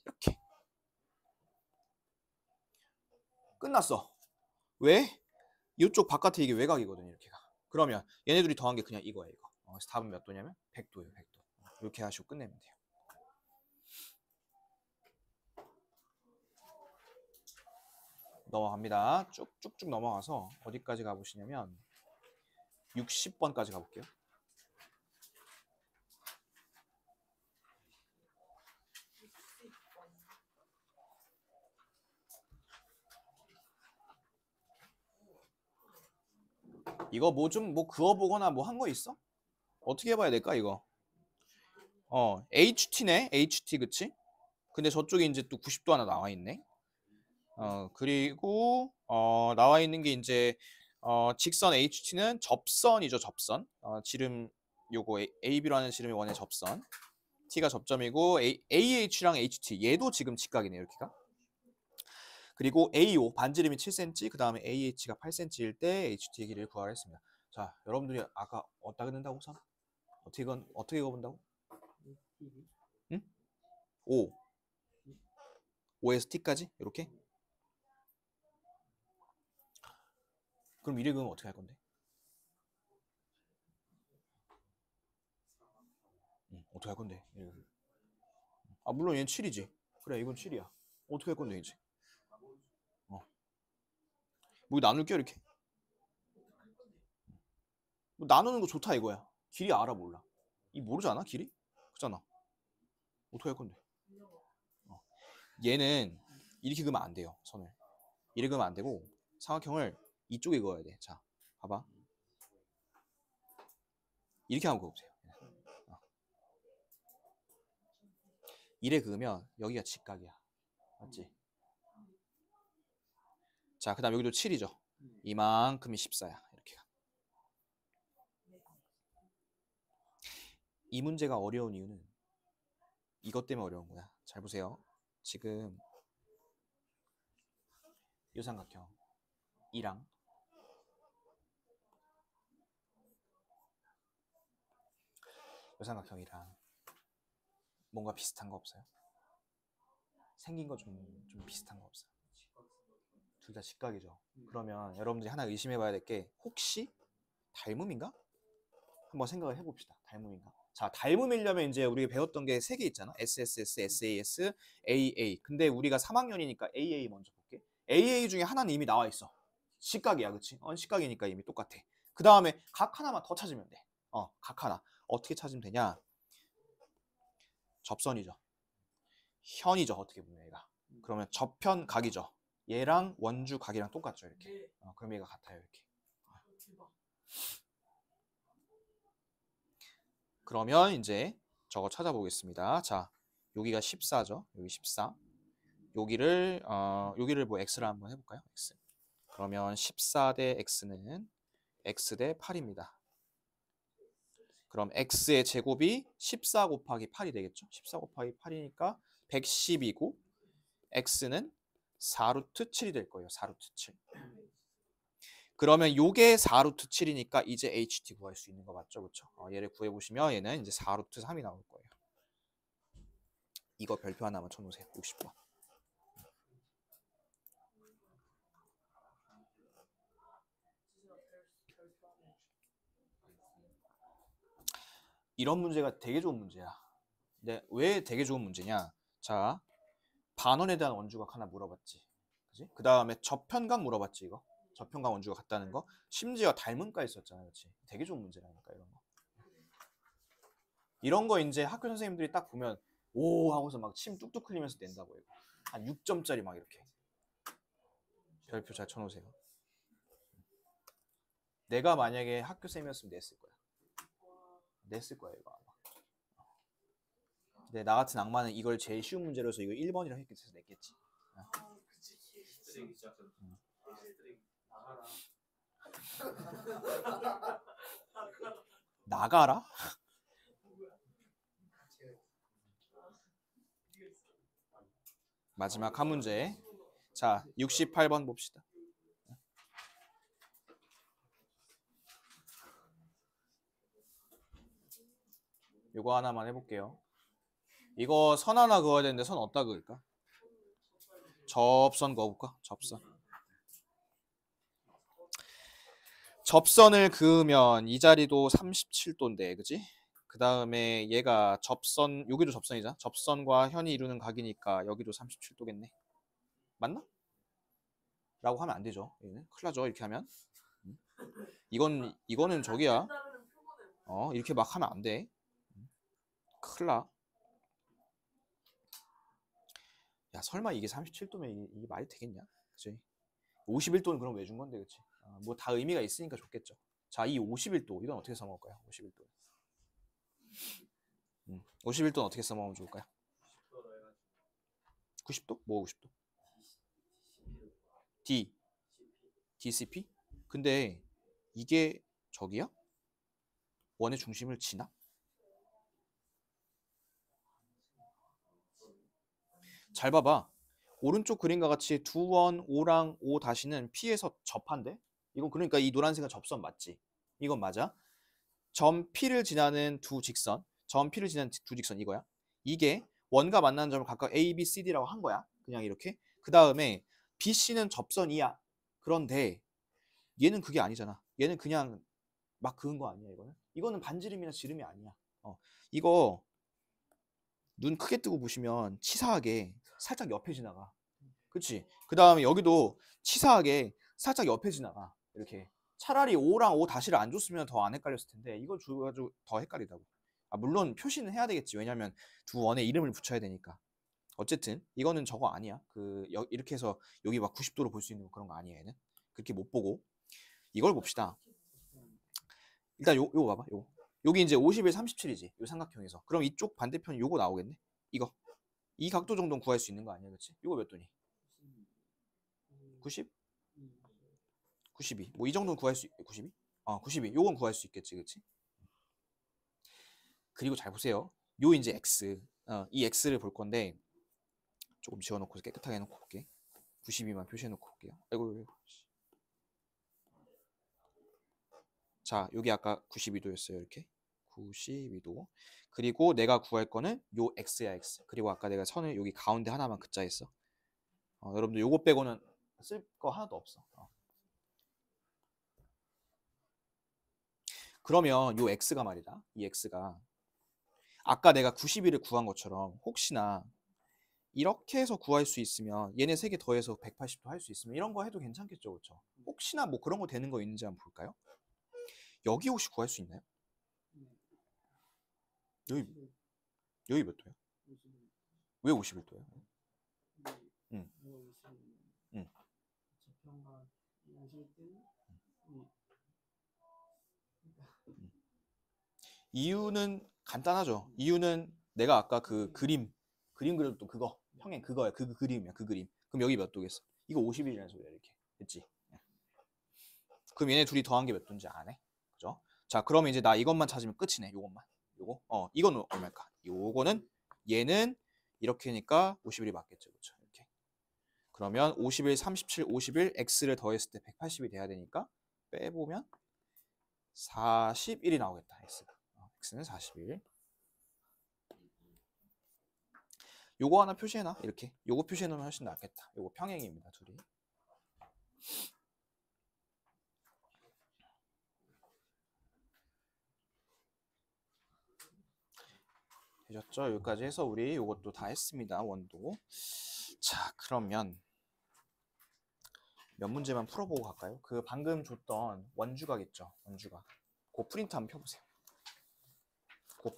이렇게. 끝났어. 왜? 이쪽 바깥에 이게 외곽이거든, 이렇게가. 그러면 얘네들이 더한 게 그냥 이거야, 이거. 그래서 답은 몇 도냐면 100도예요, 100도. 이렇게 하시고 끝내면 돼요. 넘어갑니다. 쭉쭉쭉 넘어가서 어디까지 가보시냐면 60번까지 가볼게요. 이거 뭐 좀 뭐 그어보거나 뭐 한 거 있어? 어떻게 해봐야 될까 이거? HT네, HT 그치? 근데 저쪽에 이제 또 90도 하나 나와 있네. 그리고 나와 있는 게 이제 직선 HT는 접선이죠, 접선. 지름 요거 AB라는 지름이 원의 접선. T가 접점이고 AH랑 HT 얘도 지금 직각이네요, 이렇게가. 그리고 AO 반지름이 7cm, 그 다음에 AH가 8cm일 때 HT의 길이를 구하라 했습니다. 자, 여러분들이 아까 어디다 그는다고 선? 어떻게 그어본다고? 응? 5. 5에서 T까지? 이렇게? 그럼 이를 그으면 어떻게 할 건데? 어떻게 할 건데? 물론 얘는 7이지. 그래, 이건 7이야. 어떻게 할 건데, 이제? 뭐 나눌게, 이렇게? 뭐 나누는 거 좋다, 이거야. 길이 알아, 몰라? 이 모르지 않아, 길이? 그잖아. 어떻게 할 건데? 얘는 이렇게 그으면 안 돼요, 선을. 이렇게 그으면 안 되고, 삼각형을 이쪽에 그어야 돼. 자, 봐봐. 이렇게 한번 그어보세요. 이래 그으면 여기가 직각이야. 맞지? 자, 그 다음 여기도 7이죠. 이만큼이 14야. 이렇게. 이 문제가 어려운 이유는 이것 때문에 어려운 거야. 잘 보세요. 지금 이 삼각형 이랑 이 삼각형이랑 뭔가 비슷한 거 없어요? 생긴 거 좀 비슷한 거 없어요? 둘 다 직각이죠. 그러면 여러분들이 하나 의심해 봐야 될 게 혹시 닮음인가? 한번 생각을 해봅시다. 닮음인가? 자, 닮음이려면 이제 우리가 배웠던 게 세 개 있잖아. SSS, SAS, AA. 근데 우리가 3학년이니까 AA 먼저 볼게. AA 중에 하나는 이미 나와 있어. 직각이야, 그치? 직각이니까 이미 똑같아. 그 다음에 각 하나만 더 찾으면 돼. 각 하나. 어떻게 찾으면 되냐? 접선이죠. 현이죠, 어떻게 보면 얘가. 그러면 접현각이죠. 얘랑 원주각이랑 똑같죠, 이렇게. 그럼 얘가 같아요, 이렇게. 그러면 이제 저거 찾아보겠습니다. 자, 여기가 14죠. 여기 14. 여기를 뭐 x를 한번 해볼까요? x. 그러면 14 대 x는 x 대 8입니다. 그럼 x의 제곱이 14 곱하기 8이 되겠죠? 14 곱하기 8이니까 110이고 x는 4루트 7이 될 거예요. 4루트 7. 그러면 요게 4루트 7이니까 이제 HT 구할 수 있는 거 맞죠? 그렇죠? 얘를 구해보시면 얘는 이제 4루트 3이 나올 거예요. 이거 별표 하나만 쳐놓으세요. 60번. 이런 문제가 되게 좋은 문제야. 근데 왜 되게 좋은 문제냐? 자, 반원에 대한 원주각 하나 물어봤지. 그지? 그 다음에 접현각 물어봤지, 이거. 접현각 원주가 같다는 거. 심지어 닮은가 있었잖아, 그렇지? 되게 좋은 문제라니까, 이런 거. 이런 거 이제 학교 선생님들이 딱 보면 오 하고서 막 침 뚝뚝 흘리면서 낸다고 이거. 한 6점짜리 막 이렇게. 별표 잘 쳐놓으세요. 내가 만약에 학교 쌤이었으면 냈을 거야. 냈을 거야, 이거 아마. 근데 나 같은 악마는 이걸 제일 쉬운 문제로서 이거 1번이라고 했겠지. 냈겠지. 나가라? 마지막 한 문제. 자, 68번 봅시다. 요거 하나만 해볼게요. 이거 선 하나 그어야 되는데 선 어디다 그을까? 접선 그어볼까? 접선. 접선을 그으면 이 자리도 37도인데, 그지? 그 다음에 얘가 접선, 여기도 접선이잖아. 접선과 현이 이루는 각이니까 여기도 37도겠네. 맞나? 라고 하면 안 되죠. 얘는 큰일 나죠. 이렇게 하면. 이거는 저기야. 이렇게 막 하면 안 돼. 큰일 나. 야, 설마 이게 37도면 이게 말이 되겠냐? 그치? 51도는 그럼 왜 준 건데, 그치? 뭐 다 의미가 있으니까 좋겠죠. 자, 이 51도, 이건 어떻게 써먹을까요? 51도. 51도는 어떻게 써먹으면 좋을까요? 90도? 뭐 90도? DCP? 근데 이게 저기야? 원의 중심을 지나? 잘 봐봐. 오른쪽 그림과 같이 두 원, O랑 O 다시는 P에서 접한대? 이건 그러니까 이 노란색은 접선 맞지? 이건 맞아. 점 P를 지나는 두 직선, 점 P를 지나는 두 직선 이거야. 이게 원과 만나는 점을 각각 A, B, C, D라고 한 거야. 그냥 이렇게. 그 다음에 BC는 접선이야. 그런데 얘는 그게 아니잖아. 얘는 그냥 막 그은 거 아니야, 이거는? 이거는 반지름이나 지름이 아니야. 이거 눈 크게 뜨고 보시면 치사하게 살짝 옆에 지나가. 그치? 그 다음에 여기도 치사하게 살짝 옆에 지나가. 이렇게. 차라리 O랑 O 다시를 안 줬으면 더 안 헷갈렸을 텐데 이걸 줘가지고 더 헷갈리다고. 물론 표시는 해야 되겠지. 왜냐면 두 원에 이름을 붙여야 되니까. 어쨌든 이거는 저거 아니야. 이렇게 해서 여기 막 90도로 볼 수 있는 그런 거 아니야, 얘는. 그렇게 못 보고. 이걸 봅시다. 일단 요거 봐봐. 요거. 여기 이제 51, 37이지. 요 삼각형에서. 그럼 이쪽 반대편 요거 나오겠네. 이거. 이 각도 정도는 구할 수 있는 거 아니야, 그렇지? 요거 몇 도니? 90? 92. 뭐 이 정도는 구할 수 92? 92. 요건 구할 수 있겠지, 그렇지? 그리고 잘 보세요. 요 이제 x. 이 x를 볼 건데 조금 지워놓고 깨끗하게 해놓고 볼게. 92만 표시해놓고 볼게요. 아이고. 자, 여기 아까 92도였어요. 이렇게 92도. 그리고 내가 구할 거는 요 x야, x. 그리고 아까 내가 선을 여기 가운데 하나만 그자 했어. 여러분들 요거 빼고는 쓸 거 하나도 없어. 그러면 요 x가 말이다. 이 x가 아까 내가 92를 구한 것처럼 혹시나 이렇게 해서 구할 수 있으면 얘네 3개 더해서 180도 할 수 있으면 이런 거 해도 괜찮겠죠, 그렇죠? 혹시나 뭐 그런 거 되는 거 있는지 한번 볼까요? 여기 혹시 구할 수 있나요? 여기 몇 도야? 왜 51도야? 응. 응. 이유는 간단하죠. 이유는 내가 아까 그 그림 그려도 그거 평행 그거야. 그 그림이야. 그 그림. 그럼 여기 몇 도겠어? 이거 51이라는 소리야. 이렇게. 됐지? 그럼 얘네 둘이 더한 게 몇 도인지 아네? 그죠? 자, 그러면 이제 나 이것만 찾으면 끝이네. 요것만. 요거. 이거는 얼마일까? 요거는 얘는 이렇게니까 51이 맞겠죠. 그렇죠? 이렇게. 그러면 51, 37, 51 x를 더했을 때 180이 돼야 되니까 빼보면 41이 나오겠다. x가. x는 41. 요거 하나 표시해놔. 이렇게. 요거 표시해놓으면 훨씬 낫겠다. 요거 평행입니다. 둘이. 되셨죠? 여기까지 해서 우리 요것도 다 했습니다. 원도. 자, 그러면 몇 문제만 풀어보고 갈까요? 그 방금 줬던 원주각 있죠? 원주각. 그 프린트 한번 펴보세요. 그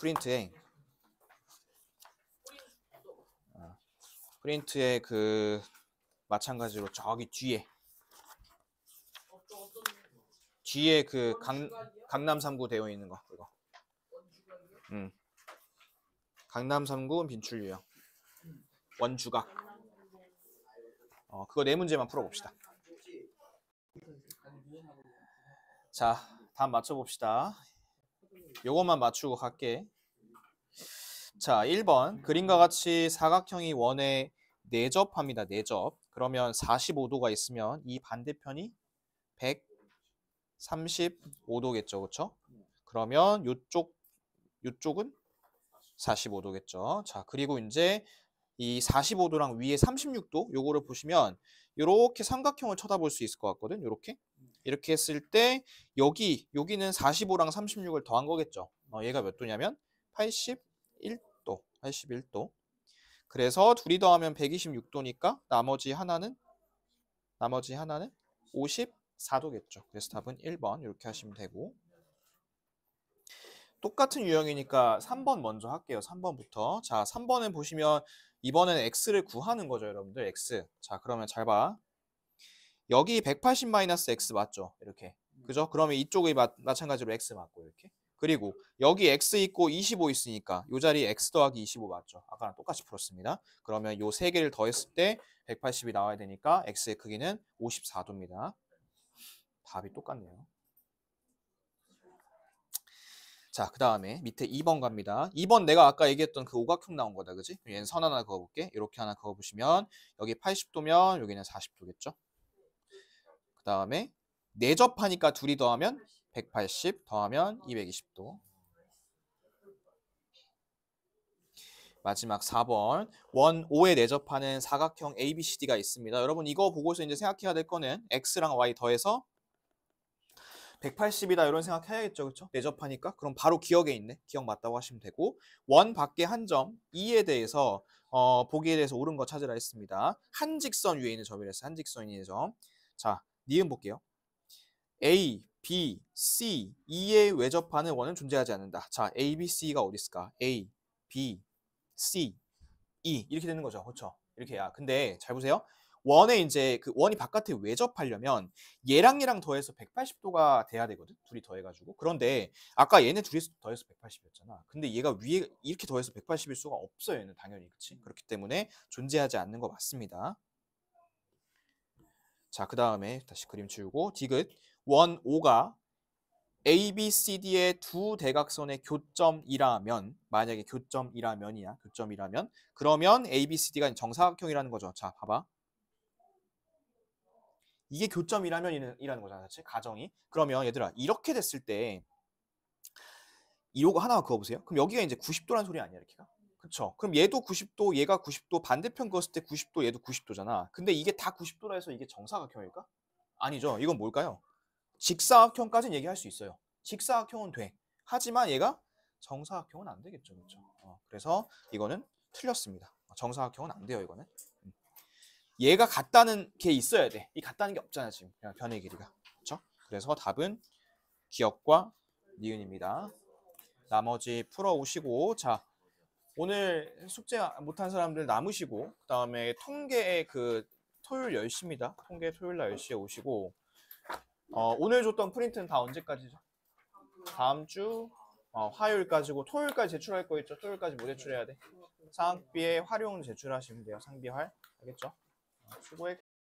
프린트에 그 마찬가지로 저기 뒤에 그 강남 3구 되어 있는 거 그거. 강남 3구 빈출 유형. 원주각. 그거 네 문제만 풀어봅시다. 자, 다음 맞춰봅시다. 요것만 맞추고 갈게. 자, 1번. 그림과 같이 사각형이 원에 내접합니다. 내접. 그러면 45도가 있으면 이 반대편이 135도겠죠. 그렇죠? 그러면 요쪽은 45도겠죠. 자, 그리고 이제 이 45도랑 위에 36도 요거를 보시면 이렇게 삼각형을 쳐다볼 수 있을 것 같거든. 이렇게 했을 때 여기는 45랑 36을 더한 거겠죠. 얘가 몇 도냐면 81도. 81도. 그래서 둘이 더하면 126도니까 나머지 하나는 54도겠죠. 그래서 답은 1번 이렇게 하시면 되고, 똑같은 유형이니까 3번 먼저 할게요. 3번부터. 자, 3번은 보시면 이번에는 x를 구하는 거죠, 여러분들. x. 자, 그러면 잘 봐. 여기 180-x 맞죠? 이렇게. 그죠? 그러면 이쪽이 마찬가지로 x 맞고 이렇게. 그리고 여기 x 있고 25 있으니까 이 자리에 x 더하기 25 맞죠? 아까랑 똑같이 풀었습니다. 그러면 요 세 개를 더했을 때 180이 나와야 되니까 x의 크기는 54도입니다. 답이 똑같네요. 자, 그 다음에 밑에 2번 갑니다. 2번 내가 아까 얘기했던 그 오각형 나온 거다, 그지? 얘는 선 하나 그어볼게. 이렇게 하나 그어보시면 여기 80도면 여기는 40도겠죠? 그 다음에 내접하니까 둘이 더하면 180 더하면 220도. 마지막 4번. 원 5에 내접하는 사각형 ABCD가 있습니다. 여러분 이거 보고서 이제 생각해야 될 거는 X랑 Y 더해서 180이다 이런 생각해야겠죠. 그렇죠? 내접하니까. 그럼 바로 기억에 있네. 기억 맞다고 하시면 되고, 원 밖에 한 점 2에 대해서 보기에 대해서 옳은 거 찾으라 했습니다. 한 직선 위에 있는 점이랬어요. 한 직선 위에 있는 점. 자, 니은 볼게요. A, B, C, E에 외접하는 원은 존재하지 않는다. 자, A, B, C가 어디 있을까? A, B, C, E 이렇게 되는 거죠. 그렇죠? 이렇게야. 근데 잘 보세요. 원에 이제 그 원이 바깥에 외접하려면 얘랑 더해서 180도가 돼야 되거든. 둘이 더해가지고. 그런데 아까 얘네 둘이 더해서 180이었잖아. 근데 얘가 위에 이렇게 더해서 180일 수가 없어요. 얘는 당연히. 그렇지? 그렇기 때문에 존재하지 않는 거 맞습니다. 자, 그 다음에 다시 그림 지우고 디귿. 원 5가 A, B, C, D의 두 대각선의 교점이라면, 만약에 교점이라면 그러면 A, B, C, D가 정사각형이라는 거죠. 자, 봐봐. 이게 교점이라면이라는 거잖아, 그치? 가정이. 그러면 얘들아, 이렇게 됐을 때 이거 하나 그어보세요. 그럼 여기가 이제 90도란 소리 아니야, 이렇게가? 그쵸? 그럼 얘도 90도, 얘가 90도, 반대편 그었을 때 90도, 얘도 90도잖아. 근데 이게 다 90도라 해서 이게 정사각형일까? 아니죠. 이건 뭘까요? 직사각형까지는 얘기할 수 있어요. 직사각형은 돼. 하지만 얘가 정사각형은 안 되겠죠. 그렇죠? 그래서 이거는 틀렸습니다. 정사각형은 안 돼요, 이거는. 얘가 같다는 게 있어야 돼. 이 같다는 게 없잖아, 지금. 그냥 변의 길이가. 그렇죠? 그래서 답은 기역과 니은입니다. 나머지 풀어오시고, 자, 오늘 숙제 못한 사람들 남으시고, 그 다음에 통계 그 토요일 10시입니다. 통계 토요일 날 10시에 오시고, 오늘 줬던 프린트는 다 언제까지죠? 다음 주 화요일까지고, 토요일까지 제출할 거 있죠? 토요일까지 뭐 제출해야 돼? 상비에 활용 제출하시면 돼요. 상비활. 알겠죠? 수고했고.